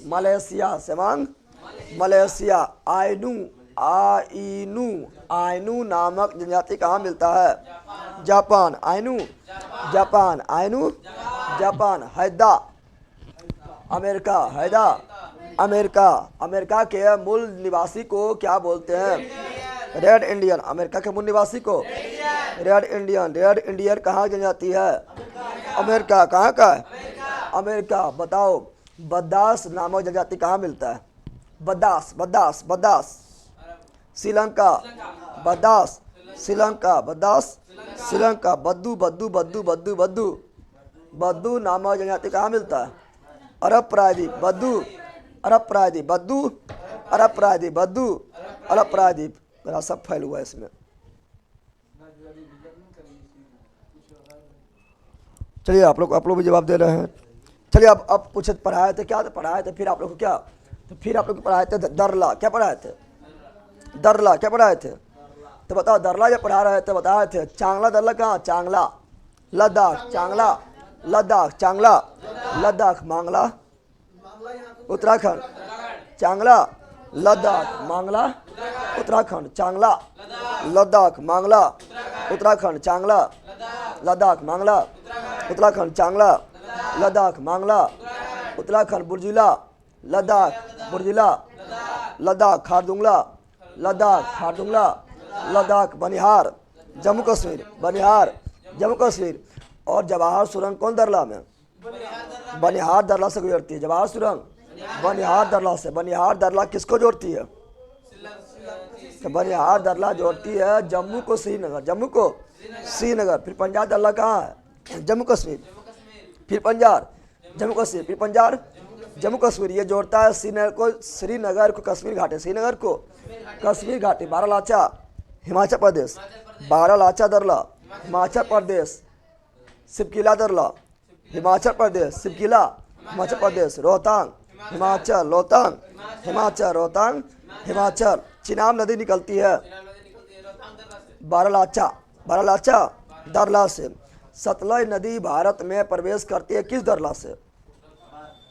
Malaysia, Semang, Malaysia. Ainu, Ainu, Ainu नामक जनजाति कहाँ मिलता है। Japan, Ainu, Japan, Ainu, Japan. Haida, America, Haida, America. America के मूल निवासी को क्या बोलते हैं। Red Indian. अमेरिका के मूल निवासी को रेड इंडियन। रेड इंडियन कहाँ जनजाति है। अमेरिका। कहाँ का है, अमेरिका। बताओ बद्दास नामक जनजाति कहाँ मिलता है। बद्दास, बद्दास, बद्दास, श्रीलंका। बद्दास, श्रीलंका, बद्दास, श्रीलंका। बद्दू, बद्दू, बद्दू, बद्दू, बद्दू, बद्दू नामक जनजाति कहाँ मिलता है। अरब प्रायद्वीप, बद्दू, अरब प्रायद्वीप, बद्दू, अरब प्रायद्वीप, बद्दू, अरब प्रायद्वीप। मेरा सब फैल हुआ है इसमें। चलिए आप लोग भी जवाब दे रहे हैं। चलिए अब पूछे पढ़ाए थे क्या, तो पढ़ाए थे फिर आप लोग को क्या, तो फिर आप लोग पढ़ाए थे दरला। क्या पढ़ाए थे, दरला। क्या पढ़ाए थे, तो बताओ दरला जब पढ़ा रहे थे बताए थे। चांगला दरला कहाँ, चांगला, लद्दाख, चांगला, लद्दाख, चांगला, लद्दाख, मांगला, उत्तराखंड, चांगला, लद्दाख, मांगला, उत्तराखंड, चांगला, लद्दाख, मांगला, उत्तराखंड, चांगला, लद्दाख, मांगला, उत्तराखंड, चांगला, लद्दाख, मांगला, उत्तराखंड, बुर्जिला, लद्दाख, बुर्जिला, लद्दाख, खारदुंगला, लद्दाख, खारदुंगला, लद्दाख, बनिहार, जम्मू कश्मीर, बनिहार, जम्मू कश्मीर। और जवाहर सुरंग कौन दरला में, बनिहार दरला से गुजरती है। जवाहर सुरंग बनिहार दरला से। बनिहार दरला किसको जोड़ती है, तो बनिहार दरला जोड़ती है जम्मू को श्रीनगर, जम्मू को श्रीनगर। फिर पंजाब दरला कहाँ है, जम्मू कश्मीर। फिर पंजाब, जम्मू कश्मीर, फिर पंजाब, जम्मू कश्मीर। ये जोड़ता है श्रीनगर को कश्मीर घाटी, श्रीनगर को कश्मीर घाटी। बारालाचा, हिमाचल प्रदेश, बारालाचा दरला, हिमाचल प्रदेश। सिपकिला दरला, हिमाचल प्रदेश, सिपकिला, हिमाचल प्रदेश। रोहतांग, हिमाचल, रोहतांग, हिमाचल, रोहतांग, हिमाचल। चिनाब नदी निकलती है बारालाचा, बारालाचा दरला से। सतलज नदी भारत में प्रवेश करती है किस दरला से,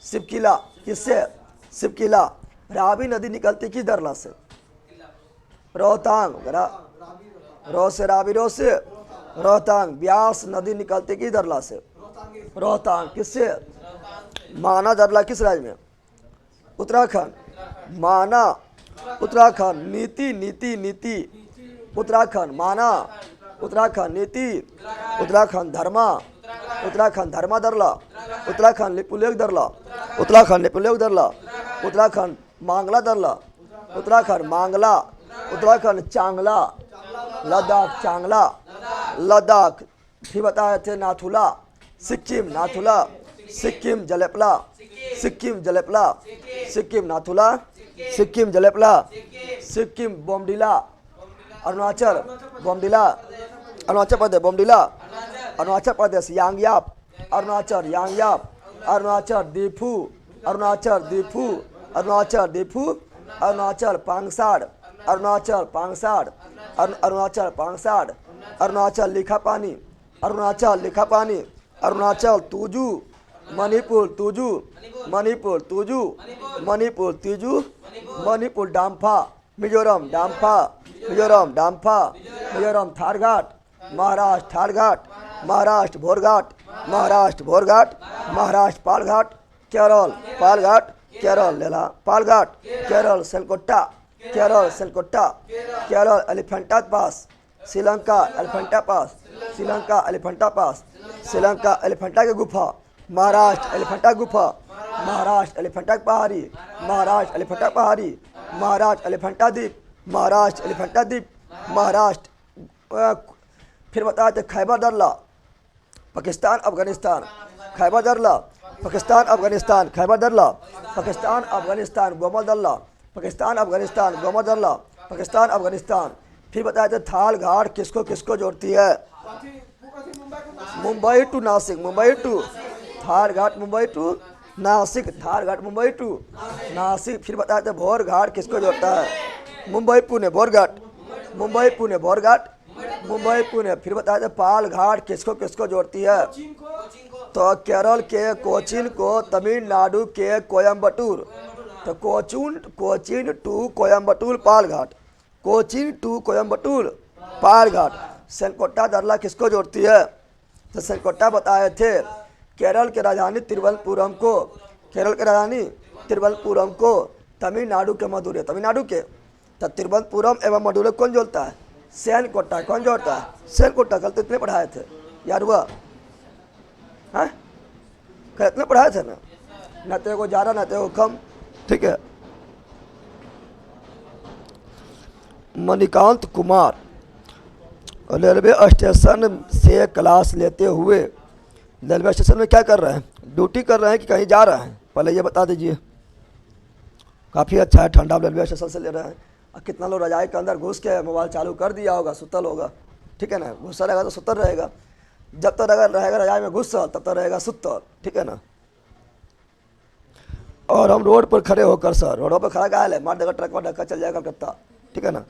सिपकिला। किससे, सिपकिला। रावी नदी निकलती किस दरला से, रोहतांग, रो से रावी, रो से रोहतांग। ब्यास नदी निकलती किस दरला से, रोहतांग। किससे, माना दरला किस राज्य में, उत्तराखंड, माना, उत्तराखंड। नीति, नीति, नीति, उत्तराखंड, माना, उत्तराखंड। नीति, उत्तराखंड। धर्मा, उत्तराखंड, धर्मा दरला, उत्तराखंड। लिपुलेख दरला, उत्तराखंड, लिपुलेख दरला, उत्तराखंड। मांगला दरला, उत्तराखंड, मांगला, उत्तराखंड। चांगला, लद्दाख, चांगला, लद्दाख। फिर बताए थे नाथुला, सिक्किम, नाथुला, सिक्किम। जलेपला, सिक्किम, जलेपला, सिक्किम। नाथुला, सिक्किम, जलेपला, सिक्किम। बोमडिला, अरुणाचल, बोमडिला, अरुणाचल प्रदेश, बोमडिला, अरुणाचल प्रदेश। यांगयाप, अरुणाचल, यांगयाप, अरुणाचल। दीफू, अरुणाचल, दीफू, अरुणाचल, दीफू, अरुणाचल। पांगसाड़, अरुणाचल, पांगसाड़, अरुणाचल, पांगसाड़, अरुणाचल। लिखापानी, अरुणाचल, लिखापानी, अरुणाचल। तुजू, मणिपुर, तुजू, मणिपुर, तुजू, मणिपुर, तुजू, मणिपुर। डाम्फा, मिजोरम, डाम्फा, मिजोरम, डाम्फा, मिजोरम। थारघाट, महाराष्ट्र, थारघाट, महाराष्ट्र। भोरघाट, महाराष्ट्र, भोरघाट, महाराष्ट्र। पालघाट, केरल, पालघाट, केरल। लेला, पालघाट, केरल। सेलकोट्टा, केरल, सेलकोट्टा, केरल। एलिफेंटा पास, श्रीलंका, एलिफेंटा पास, श्रीलंका। एलिफेंटा पास, श्रीलंका। एलिफेंटा की गुफा, महाराष्ट्र। एलिफेंटा गुफा, महाराष्ट्र। एलिफेंटा पहाड़ी, महाराष्ट्र। एलिफेंटा पहाड़ी, महाराष्ट्र। एलिफेंटा द्वीप, महाराष्ट्र। एलिफेंटा द्वीप, महाराष्ट्र। फिर बताए थे खैबर दरला, पाकिस्तान, अफगानिस्तान। खैबर दरला, पाकिस्तान, अफगानिस्तान। खैबर दरला, पाकिस्तान, अफगानिस्तान। गोमल दरला, पाकिस्तान, अफगानिस्तान। गोमल दरला, पाकिस्तान, अफगानिस्तान। फिर बताए थे थाल घाट किसको किसको जोड़ती है, Mumbai to Nashik, Mumbai to Thar Ghat Mumbai to Nashik, Thar Ghat Mumbai to Nashik. फिर बताए थे भोर घाट किसको जोड़ता है, मुंबई पुणे, भोर घाट मुंबई पुणे, भोर घाट मुंबई पुणे। फिर बताए थे पाल घाट किसको किसको जोड़ती है, तो केरल के कोचीन को तमिलनाडु के कोयम्बटूर। तो Cochin to Coimbatore Palghat, Cochin to Coimbatore Palghat. Shencottah दरला किसको जोड़ती है, तो सेनकोट्टा बताए थे केरल के राजधानी तिरुवनंतपुरम को, केरल के राजधानी तिरुवनंतपुरम को तमिलनाडु के मदुरै, तमिलनाडु के तो तिरुवनंतपुरम एवं मदुरै कौन जोड़ता है, सेनकोट्टा। कौन जोड़ता है, सेनकोट्टा। कल तो इतने पढ़ाए थे, याद हुआ है, कल इतने पढ़ाए थे ना तेरे को ज़्यादा ना तेरे को कम, ठीक है। मणिकांत कुमार रेलवे स्टेशन से क्लास लेते हुए, रेलवे स्टेशन में क्या कर रहे हैं, ड्यूटी कर रहे हैं कि कहीं जा रहे हैं, पहले ये बता दीजिए। काफ़ी अच्छा है, ठंडा रेलवे स्टेशन से ले रहे हैं। और कितना लोग रजाई के अंदर घुस के मोबाइल चालू कर दिया होगा, सुतल होगा, ठीक है ना। घुसा रहेगा तो सुतल रहेगा, जब तक अगर रहेगा रजाई में घुसल तब तक रहेगा सुतल, ठीक है ना। और हम रोड पर खड़े होकर, सर रोडों पर खड़ा कहा है, मार देगा ट्रक में, धक्का चल जाएगा कत्ता, ठीक है ना।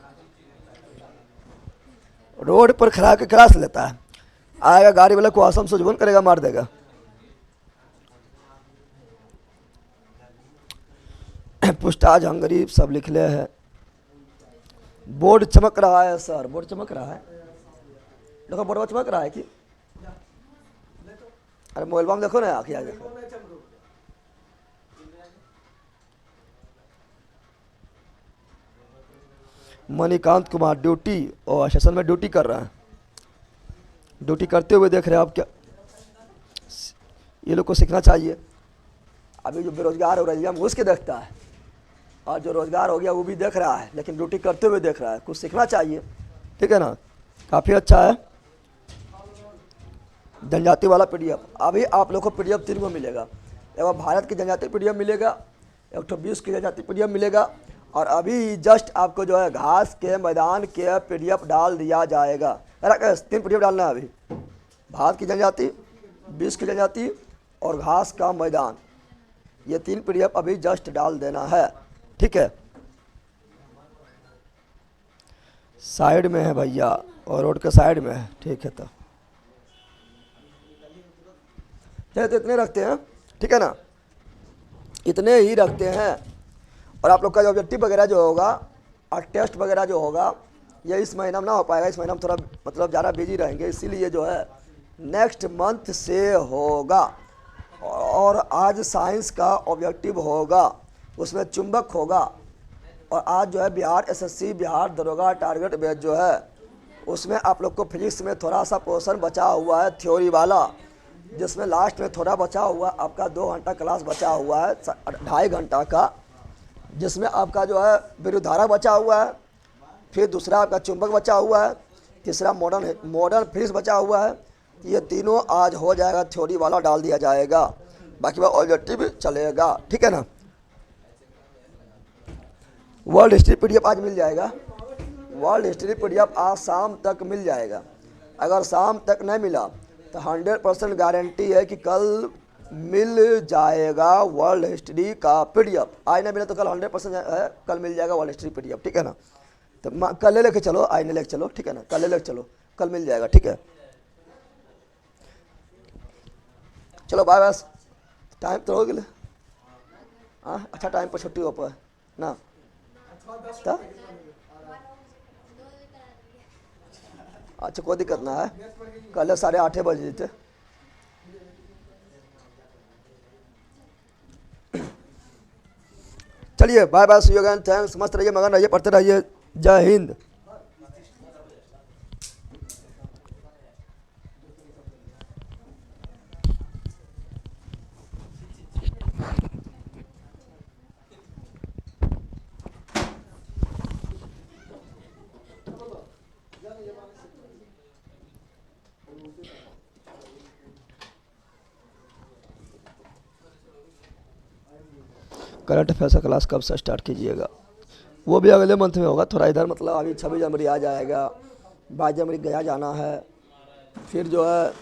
रोड पर खड़ा के क्लास लेता है, आएगा गाड़ी वाला को आसम सुजबन करेगा, मार देगा। पुस्ताज हंगरी सब लिख ले है। बोर्ड चमक रहा है सर, बोर्ड चमक रहा है, देखो बोर्ड चमक रहा है कि, अरे मोबाइल में देखो ना, आखिर देखो। मणिकांत कुमार ड्यूटी और स्टेशन में ड्यूटी कर रहे हैं, ड्यूटी करते हुए देख रहे हैं आप, क्या ये लोग को सीखना चाहिए। अभी जो बेरोजगार हो रही है घुस के देखता है, और जो रोजगार हो गया वो भी देख रहा है, लेकिन ड्यूटी करते हुए देख रहा है, कुछ सीखना चाहिए, ठीक है ना। काफ़ी अच्छा है। जनजाति वाला पीडीएफ अभी आप लोग को पीडीएफ 3 को मिलेगा, एवं भारत की जनजाति पीडीएफ मिलेगा, 120 की जनजाति पीडीएफ मिलेगा, और अभी जस्ट आपको जो है घास के मैदान के पीडीएफ डाल दिया जाएगा। अरे 3 पीडीएफ डालना है अभी, भारत की जनजाति, 20 की जनजाति और घास का मैदान, ये 3 पीडीएफ अभी जस्ट डाल देना है, ठीक है। साइड में है भैया, और रोड के साइड में है, ठीक है। तो इतने रखते हैं, ठीक है ना, इतने ही रखते हैं। और आप लोग का जो ऑब्जेक्टिव वगैरह जो होगा और टेस्ट वगैरह जो होगा, ये इस महीना में ना हो पाएगा, इस महीना में थोड़ा मतलब ज़्यादा बिजी रहेंगे, इसीलिए जो है नेक्स्ट मंथ से होगा। और आज साइंस का ऑब्जेक्टिव होगा, उसमें चुंबक होगा। और आज जो है बिहार एसएससी बिहार दरोगा टारगेट बेस जो है, उसमें आप लोग को फिजिक्स में थोड़ा सा पोर्शन बचा हुआ है थ्योरी वाला, जिसमें लास्ट में थोड़ा बचा हुआ आपका 2 घंटा क्लास बचा हुआ है, 2.5 घंटा का, जिसमें आपका जो है विद्युत धारा बचा हुआ है, फिर दूसरा आपका चुंबक बचा हुआ है, तीसरा मॉडर्न फिजिक्स बचा हुआ है। ये तीनों आज हो जाएगा, थ्योरी वाला डाल दिया जाएगा, बाकी वह ऑब्जेक्टिव चलेगा, ठीक है ना। वर्ल्ड हिस्ट्री पीडीएफ आज मिल जाएगा, वर्ल्ड हिस्ट्री पीडीएफ आज शाम तक मिल जाएगा। अगर शाम तक नहीं मिला तो 100% गारंटी है कि कल मिल जाएगा वर्ल्ड हिस्ट्री का पीडीएफ। आज नहीं मिला तो कल 100% है, कल मिल जाएगा वर्ल्ड हिस्ट्री पीडीएफ, ठीक है ना। तो कल ले लेके चलो, आज नहीं लेके चलो, ठीक है ना, कल ले लेके चलो, कल मिल जाएगा, ठीक है। चलो बाय, बस टाइम तो हो गया। हाँ अच्छा टाइम पर छुट्टी हो पाए ना, तो अच्छा कोई दिक्कत ना है, कल 8:30 बजे थे। चलिए bye bye, see you again, thanks, मस्त रहिए, मगन रहिए, पढ़ते रहिए, जय हिंद। करंट अफेयर्स का क्लास कब से स्टार्ट कीजिएगा, वो भी अगले मंथ में होगा, थोड़ा इधर मतलब अभी 26 जनवरी आ जाएगा, 22 जनवरी गया जाना है, फिर जो है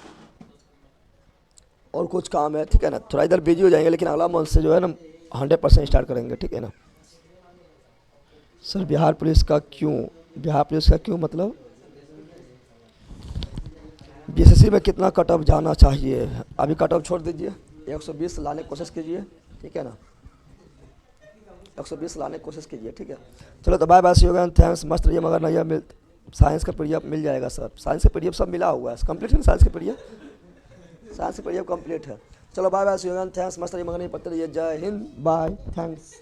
और कुछ काम है, ठीक है ना, थोड़ा इधर बिजी हो जाएंगे, लेकिन अगला मंथ से जो है ना 100% स्टार्ट करेंगे, ठीक है ना। सर बिहार पुलिस का क्यों मतलब बीएसएससी में कितना कट ऑफ जाना चाहिए? अभी कट ऑफ छोड़ दीजिए, 120 लाने की कोशिश कीजिए, ठीक है ना, 120 लाने की कोशिश कीजिए, ठीक है। चलो तो bye bye, see you again, thanks, मस्त रहिए। मगर नहीं मिल साइंस का पीडीएफ मिल जाएगा सर, साइंस का पीडीएफ सब मिला हुआ है, कंप्लीट है ना साइंस का पीडीएफ कंप्लीट है। चलो bye bye, see you again, thanks, मस्त रहिए, मगर नहीं पत्ते रहिए। जय हिंद, बाय, थैंक्स।